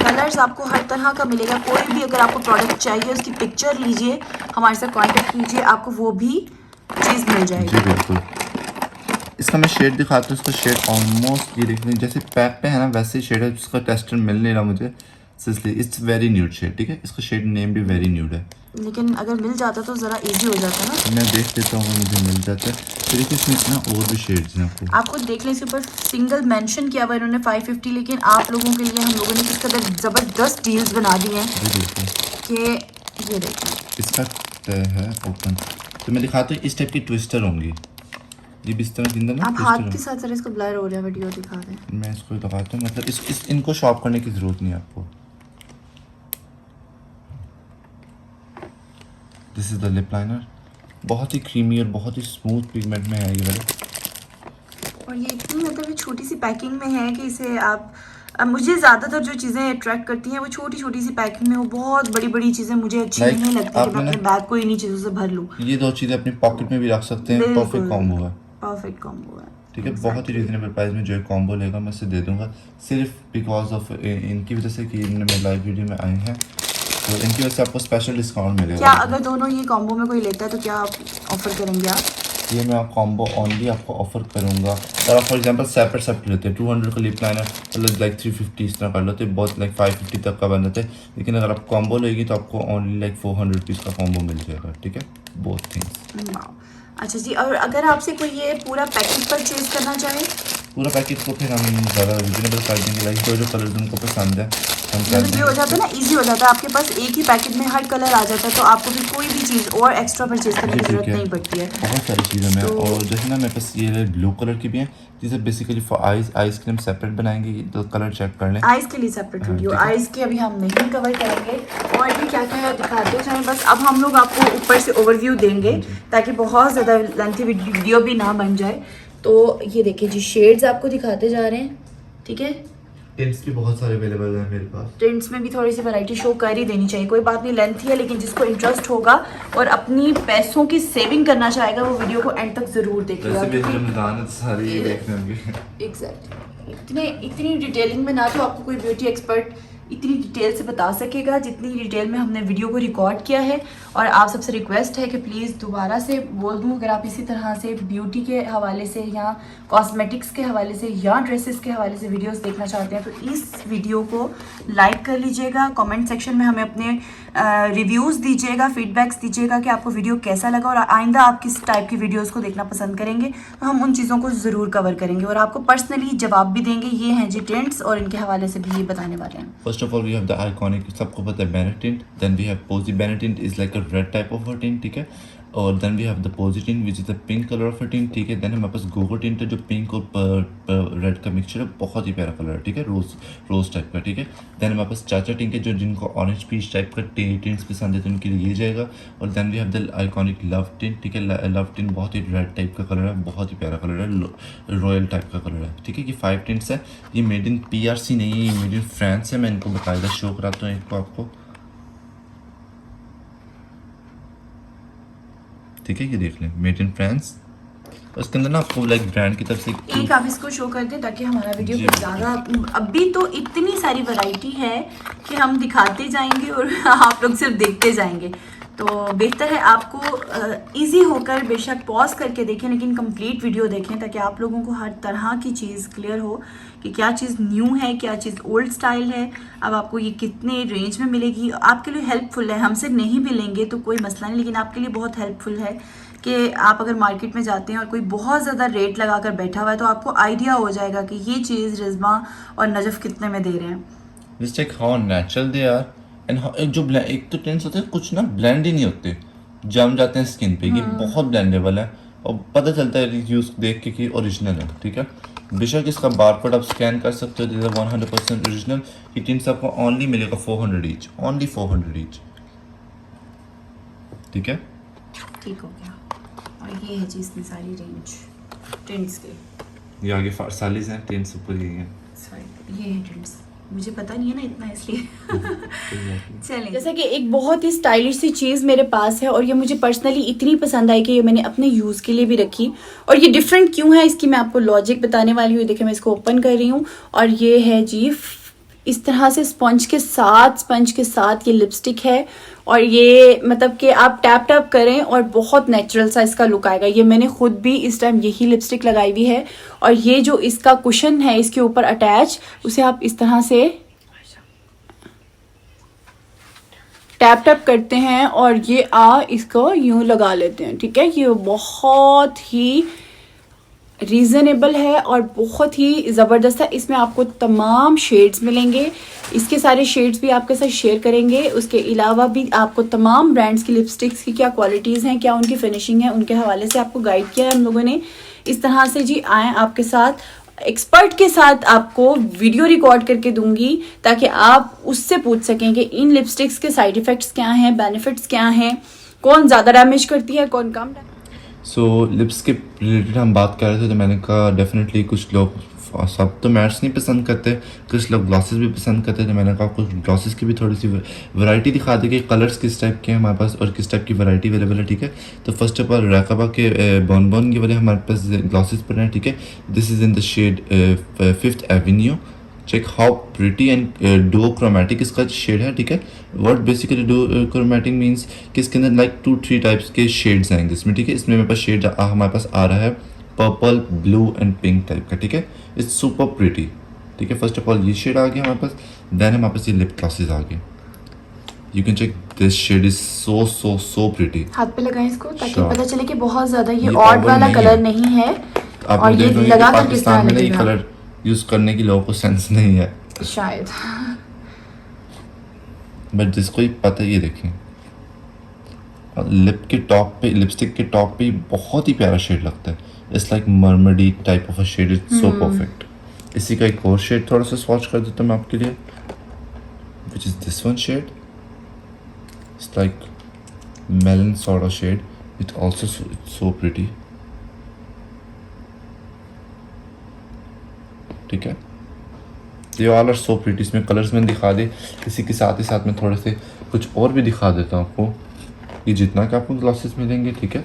कलर्स आपको हर तरह का मिलेगा। कोई भी अगर आपको प्रोडक्ट चाहिए उसकी पिक्चर लीजिए, हमारे साथ कांटेक्ट कीजिए, आपको वो भी चीज़ मिल जाएगी। जी बिल्कुल। इसका मैं शेड दिखाता हूँ। इसका शेड ऑलमोस्ट ये देख लें जैसे पैक पे है ना, वैसे ही शेड है। इसका टेस्टर मिल नहीं रहा मुझे, इसलिए इट्स वेरी न्यूड शेड, ठीक है। इसका शेड नेम भी वेरी न्यूड है, लेकिन अगर मिल जाता तो ज़रा इजी हो जाता ना। मैं देख लेता हूँ मुझे मिल जाता है। तो देखिए इसमें इतना और भी शेड्स हैं आपको। आपको देख लें, इसके ऊपर सिंगल मेंशन किया हुआ इन्होंने 550, लेकिन आप लोगों के लिए हम लोगों ने किस कदर ज़बरदस्त डील्स बना दी हैं कि ये देखिए। इसका है ओपन, तो मैं दिखाता हूँ। इस टाइप की ट्विस्टर होंगी, ये भी इस तरह के अंदर ना आप ट्विस्टर हाथ के साथ जरा इसको ब्लर हो रहा है, वीडियो दिखा दें। मैं इसको लगाता हूँ, मतलब इनको शॉप करने की ज़रूरत नहीं है आपको। This is the lip liner, बहुत ही क्रीमी और बहुत ही स्मूथ पिगमेंट में है ये वाले। और ये इतनी मतलब छोटी सी पैकिंग में है कि इसे आप मुझे ज़्यादातर जो चीज़ें अट्रैक्ट करती हैं वो छोटी छोटी सी पैकिंग में, वो बहुत बड़ी बड़ी चीज़ें मुझे अच्छी नहीं लगती कि मैं अपने बैग को इन्हीं चीज़ों से भर लूँ। ये दो चीज़ें अपनी पॉकेट में भी रख सकते हैं। परफेक्ट कॉम्बो है, परफेक्ट कॉम्बो है, ठीक है। बहुत ही रीजनेबल प्राइस में जो कॉम्बो लेगा मैं इसे दे दूंगा, सिर्फ बिकॉज ऑफ इनकी वजह से कि इन्होंने मेरे लाइव वीडियो में आए हैं, तो इनकी वजह से आपको स्पेशल डिस्काउंट मिलेगा। क्या अगर दोनों ये कॉम्बो में कोई लेता है तो क्या ऑफर करेंगे आप? ये मैं कॉम्बो ओनली आपको ऑफर करूँगा। अगर आप फॉर एग्जांपल सेपरेट लेते हैं 200 का लिप लाइनर मतलब लाइक 350 इस तरह कर लेते हैं, बहुत लाइक 550 तक का बन जाता है। लेकिन अगर आप कॉम्बो लेगी तो आपको ओनली लाइक 400 रुपीज़ का कॉम्बो मिल जाएगा, ठीक है, बोथ थिंग्स। अच्छा जी, और अगर आपसे कोई ये पूरा पैकेज परचेज करना चाहे पूरा पैकेज को फिर हम ज़्यादा रिजनेबल कर देंगे, लाइक जो कलर उनको पसंद है हम कर मतलब ये हो जाता है ना, इजी हो जाता है, आपके पास एक ही पैकेट में हर कलर आ जाता है, तो आपको फिर कोई भी चीज़ और एक्स्ट्रा परचेज करने की जरूरत नहीं पड़ती है। बहुत सारी चीज़ें मैं और जैसे ना मेरे पास ये ब्लू कलर की भी हैं, जिसे बेसिकली फॉर आइज़ के लिए हम सेपरेट बनाएंगे, तो कलर चेक कर लें। आइज़ के लिए सेपरेट वीडियो, आइज़ के अभी हम नहीं कवर करेंगे। और ये क्या क्या है दिखाते जाएं, बस अब हम लोग आपको ऊपर से ओवरव्यू देंगे ताकि बहुत ज़्यादा लेंथी वीडियो भी ना बन जाए। तो ये देखिए जी, शेड्स आपको दिखाते जा रहे हैं, ठीक है। टिंट्स भी बहुत सारे अवेलेबल हैं मेरे पास। टिंट्स में भी थोड़ी सी वैरायटी शो कर ही देनी चाहिए, कोई बात नहीं, लेंथी है, लेकिन जिसको इंटरेस्ट होगा और अपनी पैसों की सेविंग करना चाहेगा वो वीडियो को एंड तक ज़रूर देखेगा। वैसे भी रमज़ान है तो सारे ये देखने होंगे। एग्जैक्टली, इतनी डिटेलिंग में ना तो आपको कोई ब्यूटी एक्सपर्ट इतनी डिटेल से बता सकेगा जितनी डिटेल में हमने वीडियो को रिकॉर्ड किया है। और आप सबसे रिक्वेस्ट है कि प्लीज़ दोबारा से बोल दूँ, अगर आप इसी तरह से ब्यूटी के हवाले से या कॉस्मेटिक्स के हवाले से या ड्रेसेस के हवाले से वीडियोस देखना चाहते हैं तो इस वीडियो को लाइक कर लीजिएगा, कमेंट सेक्शन में हमें अपने रिव्यूज़ दीजिएगा, फीडबैक्स दीजिएगा कि आपको वीडियो कैसा लगा और आइंदा आप किस टाइप की वीडियोज़ को देखना पसंद करेंगे, तो हम उन चीज़ों को ज़रूर कवर करेंगे और आपको पर्सनली जवाब भी देंगे। ये हैं जी टिंट्स और इनके हवाले से भी ये बताने वाले हैं। First of all, we have the iconic, सबको पता है Bennett tint. Then we have Posy. Bennett tint is like a red type of a tint, ठीक है। और then we have the Posy tint, which is the pink color of a tint, ठीक है। Then हमारे पास Gogo tint है जो pink और red का मिक्सचर है, बहुत ही प्यारा कलर है, ठीक है, रोज टाइप का, ठीक है। Then हमारे पास चाचा tint है जो जिनको ऑरेंज पीच टाइप का टिंट्स पसंद है तो उनके लिए ये जाएगा। और then we have the iconic Love tint, ठीक है। Love tint बहुत ही रेड टाइप का कलर है, बहुत ही प्यारा कलर है, रॉयल टाइप का कलर है, ठीक है। ये 5 टिंट्स है, ये मेड इन PRC नहीं है, ये मेड इन फ्रांस है। मैं इनको बाकायदा शो कराता हूँ इनको आपको, ठीक है, ये देख लें, मेड इन फ्रांस। उसके अंदर ना आपको लाइक ब्रांड की तरफ से एक आप इसको शो कर दें ताकि हमारा वीडियो कुछ ज़्यादा, अभी तो इतनी सारी वैरायटी है कि हम दिखाते जाएंगे और आप लोग सिर्फ देखते जाएंगे, तो बेहतर है आपको इजी होकर बेशक पॉज करके देखें लेकिन कंप्लीट वीडियो देखें ताकि आप लोगों को हर तरह की चीज़ क्लियर हो कि क्या चीज़ न्यू है, क्या चीज़ ओल्ड स्टाइल है, अब आपको ये कितने रेंज में मिलेगी। आपके लिए हेल्पफुल है, हमसे नहीं भी लेंगे तो कोई मसला नहीं, लेकिन आपके लिए बहुत हेल्पफुल है कि आप अगर मार्केट में जाते हैं और कोई बहुत ज़्यादा रेट लगा कर बैठा हुआ है तो आपको आइडिया हो जाएगा कि ये चीज़ रिज़मा और नजफ़ कितने में दे रहे हैं। Just like how natural they are and जो एक तो टेंस होते हैं कुछ ना ब्लेंड ही नहीं होते, जम जाते हैं स्किन पे, ये बहुत ब्लेंडेबल है और पता चलता है यूज़ देख के कि ओरिजिनल है, ठीक है। बेशक इसका बारकोड आप स्कैन कर सकते हो, दिस 100% ओरिजिनल। ये टिंट्स आपको ओनली मिलेगा 400 ईच, ओनली 400 ईच, ठीक है। ठीक हो गया। और ये है जी इसमें सारी रेंज टिंट्स के, ये आगे फारसालीज हैं, टिंट्स ऊपर ही हैं, सॉरी ये है टिंट्स, मुझे पता नहीं है ना इतना इसलिए चलें। जैसा कि एक बहुत ही स्टाइलिश सी चीज़ मेरे पास है और ये मुझे पर्सनली इतनी पसंद आई कि ये मैंने अपने यूज़ के लिए भी रखी। और ये डिफरेंट क्यों है इसकी मैं आपको लॉजिक बताने वाली हूँ। देखिए मैं इसको ओपन कर रही हूँ और ये है जी इस तरह से स्पंज के साथ ये लिपस्टिक है और ये मतलब कि आप टैप टैप करें और बहुत नेचुरल सा इसका लुक आएगा। ये मैंने खुद भी इस टाइम यही लिपस्टिक लगाई हुई है और ये जो इसका कुशन है इसके ऊपर अटैच, उसे आप इस तरह से टैप टैप करते हैं और ये इसको यूं लगा लेते हैं, ठीक है। ये बहुत ही रीज़नेबल है और बहुत ही ज़बरदस्त है। इसमें आपको तमाम शेड्स मिलेंगे, इसके सारे शेड्स भी आपके साथ शेयर करेंगे। उसके अलावा भी आपको तमाम ब्रांड्स की लिपस्टिक्स की क्या क्वालिटीज़ हैं, क्या उनकी फिनिशिंग है, उनके हवाले से आपको गाइड किया है हम लोगों ने। इस तरह से जी आए आपके साथ एक्सपर्ट के साथ आपको वीडियो रिकॉर्ड करके दूंगी ताकि आप उससे पूछ सकें कि इन लिपस्टिक्स के साइड इफ़ेक्ट्स क्या हैं, बेनिफिट्स क्या हैं, कौन ज़्यादा डैमेज करती है, कौन कम। सो लिप्स के रिलेटेड हम बात कर रहे थे तो मैंने कहा डेफिनेटली कुछ लोग सब तो मैट्स नहीं पसंद करते, कुछ लोग ग्लॉसेस भी पसंद करते, तो मैंने कहा कुछ ग्लॉसेस की भी थोड़ी सी वैरायटी दिखा दी कि कलर्स किस टाइप के हैं हमारे पास और किस टाइप की वैरायटी अवेलेबल है, ठीक है। तो फर्स्ट ऑफ ऑल रैकबा के बॉन के वाले हमारे पास ग्लॉसेस पर हैं, ठीक है। This is in the shade 5th avenue, check how pretty and duochromatic इसका शेड है, ठीक है। व्हाट बेसिकली डुओक्रोमैटिक मींस कि इसके अंदर लाइक 2-3 टाइप्स के शेड्स आएंगे इसमें, ठीक है। इसमें मेरे पास शेड हमारे पास आ रहा है purple, blue and pink type का, ठीक है। इट्स सुपर प्रिटी, ठीक है। फर्स्ट ऑफ ऑल ये शेड आ गया हमारे पास, देन हमारे पास ये लिप ग्लॉसेस आ गए। You can check this shade is so so so pretty. हाथ पे लगाएं इसको ताकि Sure. पता चले कि बहुत ज्यादा ये ये ऑड common वाला नहीं कलर है। नहीं है। आप और ये देख रहे लगा हो कि कर किस तरह पाकिस्तान में ये लगेगा कलर यूज करने की लोगों को सेंस नहीं है, शायद। बट जिसको ही पता है ये देखें। और लिप के टॉप पे, लिपस्टिक के टॉप पे बहुत ही प्यारा शेड लगता है। It's like mermaidy type of a shade, it's so perfect. इसी का एक और शेड थोड़ा सा स्वॉच कर देता हूँ मैं आपके लिए, which is this one shade. It's like melon sort of shade, it also so pretty, ठीक है। They all are so pretty. इसमें कलर्स मैंने दिखा दे, इसी के साथ ही साथ में थोड़े से कुछ और भी दिखा देता हूँ आपको। ये जितना कि आपको ग्लासेस मिलेंगे, ठीक है।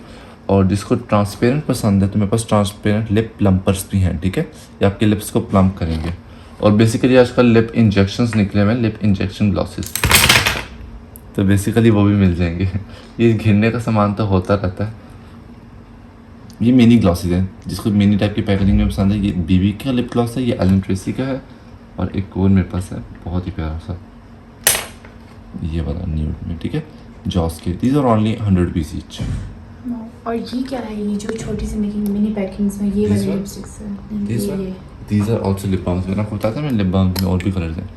और जिसको ट्रांसपेरेंट पसंद है तो मेरे पास ट्रांसपेरेंट लिप प्लम्पर्स भी हैं, ठीक है। ये आपके लिप्स को प्लम्प करेंगे। और बेसिकली आजकल लिप इंजेक्शंस निकले हुए हैं, लिप इंजेक्शन ग्लासेस, तो बेसिकली वो भी मिल जाएंगे। ये घिरने का सामान तो होता रहता है। ये मिनी ग्लॉसेस हैं, जिसको मिनी टाइप की पैकेजिंग में पसंद है। ये बीबी का लिप ग्लॉस है, ये एलन ट्रेसी का है। और एक और मेरे पास है बहुत ही प्यारा सा, ये वाला न्यूड में, ठीक है। जॉस के, these are only 100 rupees each. और ये क्या है, ये जो छोटी सी मिनी पैकिंग्स में ये This वाले one? लिपस्टिक्स हैं, ये these are also lip balms. मैंने आपको बताया था, मैं लिप बाम में और भी कलर्स हैं।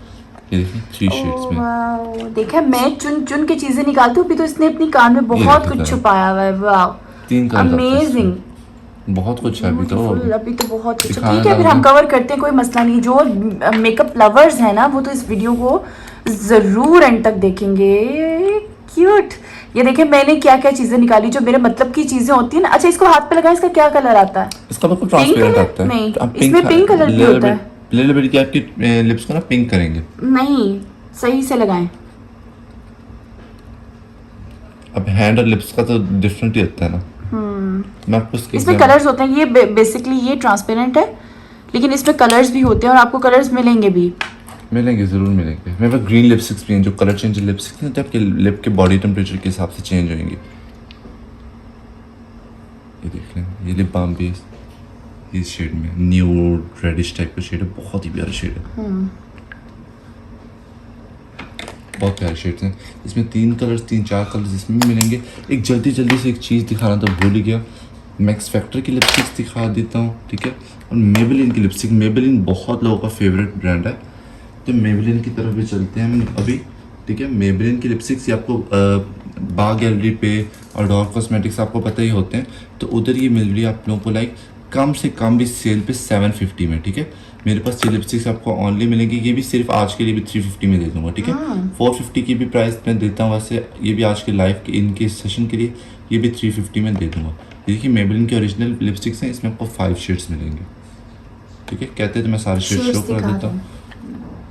ये देखिए 3 शेड्स में। वाओ, देखा मैं चुन चुन के चीजें निकालती हूँ, अभी तो इसने अपनी कान में बहुत देखो कुछ जरा। छुपाया हुआ है। वाओ, 3 कलर अमेजिंग, बहुत कुछ है अभी तो। अभी तो बहुत कुछ है। दिखाने ठीक है, फिर लगा हम हूँ। कवर करते हैं, कोई मसला नहीं। जो मेकअप लवर्स हैं ना, वो तो इस वीडियो को जरूर एंड तक देखेंगे। क्यूट। ये देखिए मैंने क्या क्या चीजें निकाली जो मेरे मतलब की चीजें होती है ना। अच्छा, इसको हाथ पे लगाएं, इसका क्या कलर आता है? इसका बिल्कुल ट्रांसपेरेंट कलर? आता है। नहीं, तो आप इसमें पिंक कलर भी होता है। लिटिल बिट, आपकी लिप्स को ना पिंक करेंगे। नहीं, सही से लगाएं। अब हैंड और लिप्स का तो डिफरेंट ही होता है ना। मैं आपको इसके इसमें example- कलर्स होते हैं। ये बेसिकली ये ट्रांसपेरेंट है, लेकिन इसमें कलर्स भी होते हैं और आपको कलर्स मिलेंगे भी। मिलेंगे, ज़रूर मिलेंगे। मेरे पास ग्रीन लिपस्टिक्स भी हैं, जो कलर चेंज लिपस्टिक्स हैं, जो आपके लिप के बॉडी टेम्परेचर के हिसाब से चेंज होंगी। ये देख लें, ये लिप बाम भी इस शेड में, न्यूड रेडिश टाइप का शेड है, बहुत ही प्यारा शेड है। बहुत प्यारे शेड्स हैं इसमें। 3-4 कलर्स इसमें भी मिलेंगे। एक जल्दी से एक चीज़ दिखाना तो भूल ही गया, मैक्स फैक्टर की लिपस्टिक्स दिखा देता हूँ, ठीक है। और मेबेलिन की लिपस्टिक, मेबेलिन बहुत लोगों का फेवरेट ब्रांड है, तो मेबेलिन की तरफ भी चलते हैं हम अभी, ठीक है। मेबेलिन की लिपस्टिक्स ये आपको बाग गैलरी पे और डॉर कॉस्मेटिक्स आपको पता ही होते हैं, तो उधर ये मिल रही है आप लोगों को लाइक कम से कम भी सेल पे 750 में, ठीक है। मेरे पास ये लिपस्टिक्स आपको ऑनली मिलेंगी, ये भी सिर्फ आज के लिए भी 350 में दे दूंगा, ठीक है। 450 की भी प्राइस मैं देता हूँ वैसे, ये भी आज के लाइव के इनके सेशन के लिए ये भी 350 में दे दूंगा। देखिए मेबेलिन की ओरिजिनल लिपस्टिक्स हैं, इसमें आपको 5 शेड्स मिलेंगे, ठीक है। कहते हैं तो मैं सारे शेड्स शो कर देता हूँ,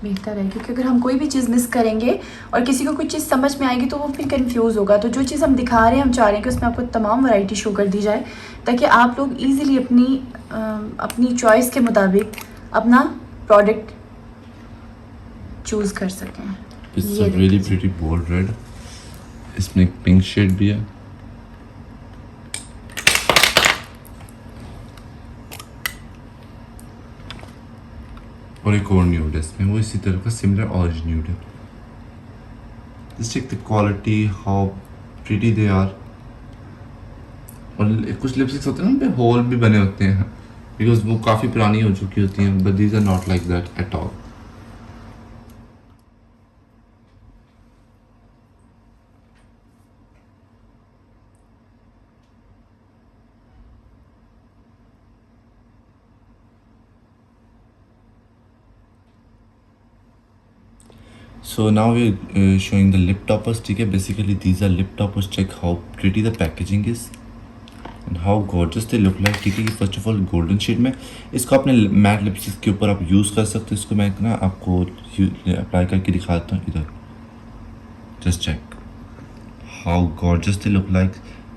बेहतर है, क्योंकि अगर हम कोई भी चीज़ मिस करेंगे और किसी को कुछ चीज़ समझ में आएगी तो वो फिर कंफ्यूज होगा। तो जो चीज़ हम दिखा रहे हैं, हम चाह रहे हैं कि उसमें आपको तमाम वैरायटी शो कर दी जाए, ताकि आप लोग इजीली अपनी चॉइस के मुताबिक अपना प्रोडक्ट चूज़ कर सकें। इट्स ये रियली देखिए। Pretty bold red. इसमें एक पिंक शेड भी है, और एक और न्यूड है इसमें, वो इसी तरह का सिमिलर ऑरेंज न्यूड है। Just check the quality, how pretty they are. और कुछ लिपस्टिक्स होते हैं ना, उन पे होल भी बने होते हैं, बिकॉज वो काफ़ी पुरानी हो चुकी होती हैं, but these are not like that at all. So now we're showing the lip toppers, ठीक है। Basically these are lip toppers. Check how pretty the packaging is and how gorgeous they look like, ठीक है। First of all golden shade में, इसको अपने matte lipstick के ऊपर आप यूज़ कर सकते हो। इसको मैं ना आपको अप्लाई करके दिखाता हूँ इधर। Just check how gorgeous they look like,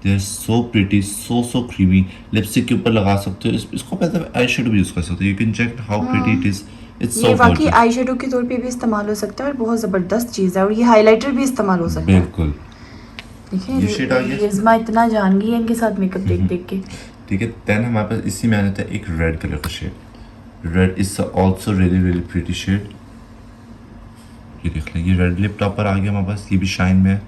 they are so pretty, so creamy. Lipstick के ऊपर लगा सकते हो, इसको पहले आई शेडो भी यूज़ कर सकते हो। You can check how pretty it is it's ये सो वाकई आई शेडो के तौर पे भी इस्तेमाल हो सकता है और बहुत ज़बरदस्त चीज़ है, और ये हाइलाइटर भी इस्तेमाल हो सकता है। बिल्कुल। ये शेड आ देखिए गया। रिज्मा इतना जान गई है इनके साथ मेकअप देख देख के। ठीक है, देन हमारे पास इसी में आता है एक रेड कलर का shade. Red is also really really pretty shade. ये देख लें, ये रेड लिप टॉपर आ गया हमारे पास, ये भी शाइन में है।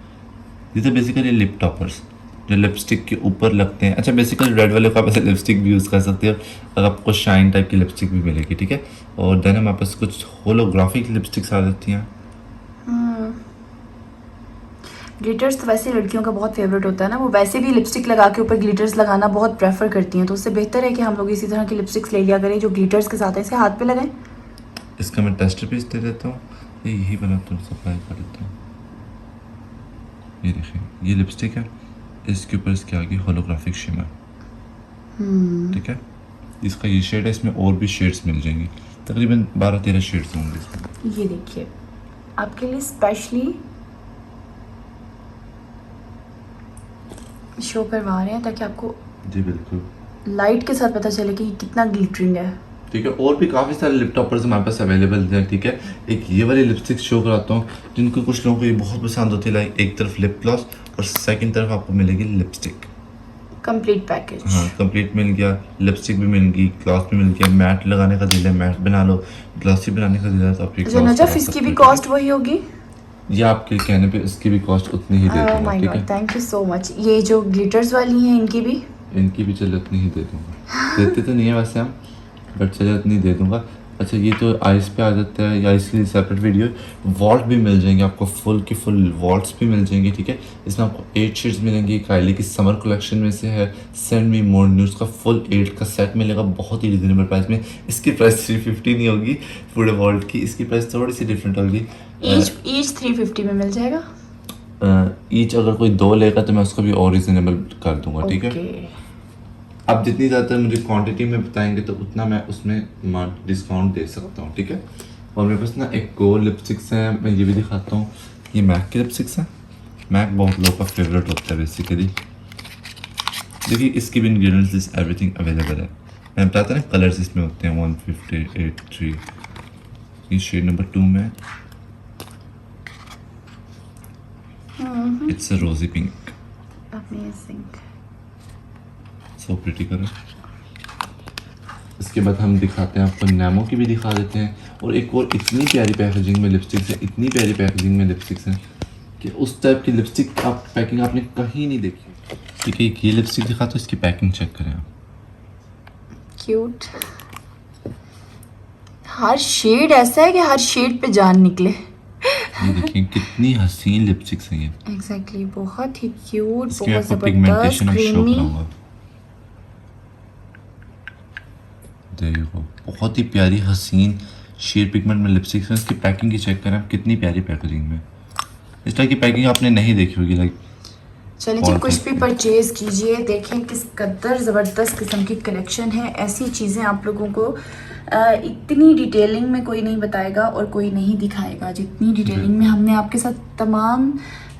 ये तो बेसिकली लिप टॉपर्स जो लिपस्टिक के ऊपर लगते हैं। अच्छा, बेसिकली रेड वाले को आप ऐसे लिपस्टिक भी यूज़ कर सकते हो, अगर आपको शाइन टाइप की लिपस्टिक भी मिलेगी। ठीक है, और देन हमारे पास कुछ होलोग्राफिक लिपस्टिक्स आ जाती हैं। ग्लिटर्स तो वैसे लड़कियों का बहुत फेवरेट होता है ना, वो वैसे भी लिपस्टिक लगा के ऊपर ग्लिटर्स लगाना बहुत प्रेफर करती हैं, तो उससे बेहतर है कि हम लोग इसी तरह की लिपस्टिक्स ले लिया करें जो ग्लिटर्स के साथ है। इसे हाथ पे लगाएं। इसका मैं टेस्टर पीस दे देता हूँ, यही बना थोड़ा सा अप्लाई कर देता हूँ। ये देखिए, ये लिपस्टिक है, इसके ऊपर इसके आगे होलोग्राफिक शिमर। ठीक है, इसका ये शेड है, इसमें और भी शेड्स मिल जाएंगी, तकरीबन 12-13 शेड्स होंगे इसमें। ये देखिए आपके लिए स्पेशली शो करवा रहे हैं ताकि आपको जी बिल्कुल लाइट के साथ पता चले कि कितना ग्लिटरिंग है। ठीक है, और भी काफ़ी सारे लिप टॉपर्स हमारे पास अवेलेबल हैं। ठीक है, एक ये वाली लिपस्टिक शो कराता हूँ जिनको कुछ लोगों को ये बहुत पसंद होती है। लाइक एक तरफ लिप ग्लॉस और सेकंड तरफ आपको मिलेगी लिपस्टिक। Complete package. हाँ, कंप्लीट मिल गया, लिपस्टिक भी मिल गई, ग्लॉस भी मिल गया। मैट लगाने का दिल है, मैट बना लो। ग्लॉसी बनाने का दिल है तो आप अच्छा नजफ, इसकी भी कॉस्ट वही होगी? ये आपके कहने पे इसकी भी कॉस्ट उतनी ही दे दूंगा। माय ठीक गॉड, है, थैंक यू सो मच। ये जो ग्लिटर्स वाली हैं इनकी भी चलो उतनी ही दे दूंगा। देते तो नहीं है वैसे हम, बट चलो उतनी दे दूंगा। अच्छा, ये तो आइस पे आ जाता है, या इसके लिए सेपरेट वीडियो। वॉल्ट भी मिल जाएंगे आपको, फुल की फुल वॉल्ट्स भी मिल जाएंगे। ठीक है, इसमें आपको 8 शेड्स मिलेंगे। काइली की समर कलेक्शन में से है। सेंड मी मोर न्यूज़ का फुल 8 का सेट मिलेगा बहुत ही रिजनेबल प्राइस में। इसकी प्राइस 350 नहीं होगी पूरे वॉल्ट की, इसकी प्राइस थोड़ी सी डिफरेंट होगी। ईच 350 में मिल जाएगा। ईच अगर कोई 2 लेगा तो मैं उसको भी और रिजनेबल कर दूंगा। ठीक है, आप जितनी ज़्यादा मुझे क्वांटिटी में बताएंगे तो उतना मैं उसमें डिस्काउंट दे सकता हूँ। ठीक है, और मेरे पास ना एक और लिपस्टिक्स हैं, मैं ये भी दिखाता हूँ। ये मैक की लिपस्टिक्स हैं। मैक बहुत लोगों का फेवरेट होता है बेसिकली। देखिए, इसकी भी इंग्रेडिएंट्स एवरीथिंग अवेलेबल है। मैं बताता ना, कलर्स इसमें होते हैं 158 ये शेड नंबर 2 में इट्स अ रोजी pink. Amazing, so pretty colour. इसके बाद हम दिखाते हैं आपको, नैमो की भी दिखा देते हैं। और एक और इतनी प्यारी पैकेजिंग में लिपस्टिक्स है, इतनी प्यारी पैकेजिंग में लिपस्टिक्स हैं कि उस टाइप की लिपस्टिक आप पैकिंग आपने कहीं नहीं देखी। ठीक है, ये लिपस्टिक दिखा तो इसकी पैकिंग चेक करें आप। क्यूट। हर शेड ऐसा है कि हर शेड पे जान निकले। ये देखिए कितनी हसीन लिपस्टिक्स हैं ये। एग्जैक्टली, बहुत ही क्यूट, इसकी मैं बहुत आपको पिगमेंटेशन जबरदस्त, और शो क्रीमी। कराऊंगा। देखो, बहुत ही प्यारी हसीन शेड पिगमेंट में लिपस्टिक्स हैं। इसकी पैकिंग की चेक करें आप, कितनी प्यारी पैकेजिंग में। इस तरह की पैकिंग आपने नहीं देखी होगी। लाइक चलिए जी, कुछ भी परचेज कीजिए, देखें किस कदर ज़बरदस्त किस्म की कलेक्शन है। ऐसी चीज़ें आप लोगों को इतनी डिटेलिंग में कोई नहीं बताएगा और कोई नहीं दिखाएगा जितनी डिटेलिंग में हमने आपके साथ तमाम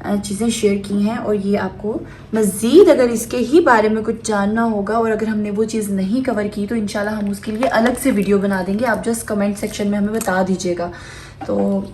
चीज़ें शेयर की हैं। और ये आपको मज़ीद अगर इसके ही बारे में कुछ जानना होगा और अगर हमने वो चीज़ नहीं कवर की तो इंशाल्लाह हम उसके लिए अलग से वीडियो बना देंगे। आप जस्ट कमेंट सेक्शन में हमें बता दीजिएगा। तो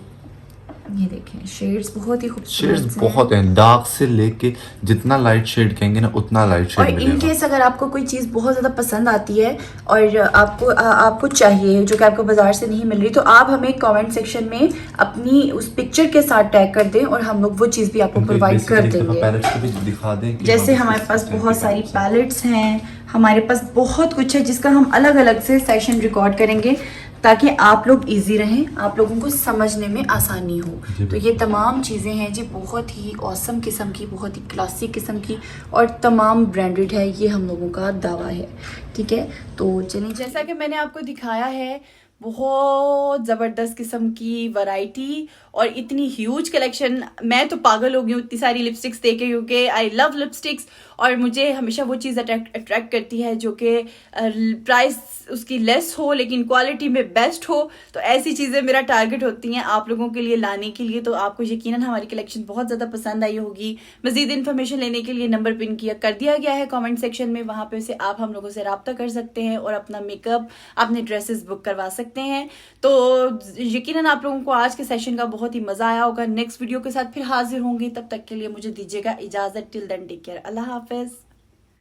ये देखें, शेड्स बहुत ही खूबसूरत शेड्स बहुत हैं, डार्क से लेके जितना लाइट शेड कहेंगे ना उतना लाइट शेड और मिलेगा। इन केस अगर आपको कोई चीज़ बहुत ज़्यादा पसंद आती है और आपको चाहिए जो कि आपको बाजार से नहीं मिल रही, तो आप हमें कमेंट सेक्शन में अपनी उस पिक्चर के साथ टैग कर दें और हम लोग वो चीज़ भी आपको प्रोवाइड कर देंगे। पैलेट्स भी दिखा दें कि जैसे हमारे पास बहुत सारी पैलेट्स हैं, हमारे पास बहुत कुछ है जिसका हम अलग अलग से सेशन रिकॉर्ड करेंगे ताकि आप लोग इजी रहें, आप लोगों को समझने में आसानी हो। तो ये तमाम चीज़ें हैं जी, बहुत ही औसम किस्म की, बहुत ही क्लासिक किस्म की और तमाम ब्रांडेड है, ये हम लोगों का दावा है। ठीक है, तो चलिए, जैसा कि मैंने आपको दिखाया है, बहुत ज़बरदस्त किस्म की वैरायटी और इतनी ह्यूज कलेक्शन। मैं तो पागल हो गई हूँ इतनी सारी लिपस्टिक्स देख के, क्योंकि आई लव लिपस्टिक्स और मुझे हमेशा वो चीज़ अट्रैक्ट करती है जो कि प्राइस उसकी लेस हो लेकिन क्वालिटी में बेस्ट हो। तो ऐसी चीज़ें मेरा टारगेट होती हैं आप लोगों के लिए लाने के लिए। तो आपको यकीनन हमारी कलेक्शन बहुत ज़्यादा पसंद आई होगी। मज़ीद इन्फॉर्मेशन लेने के लिए नंबर पिन कर दिया गया है कमेंट सेक्शन में, वहाँ पे से आप हम लोगों से रब्ता कर सकते हैं और अपना मेकअप, अपने ड्रेसेस बुक करवा सकते हैं। सकते हैं। तो यकीनन आप लोगों को आज के सेशन का बहुत ही मजा आया होगा। नेक्स्ट वीडियो के साथ फिर हाजिर होंगी, तब तक के लिए मुझे दीजिएगा इजाजत। टिल देन टेक केयर, अल्लाह हाफिज।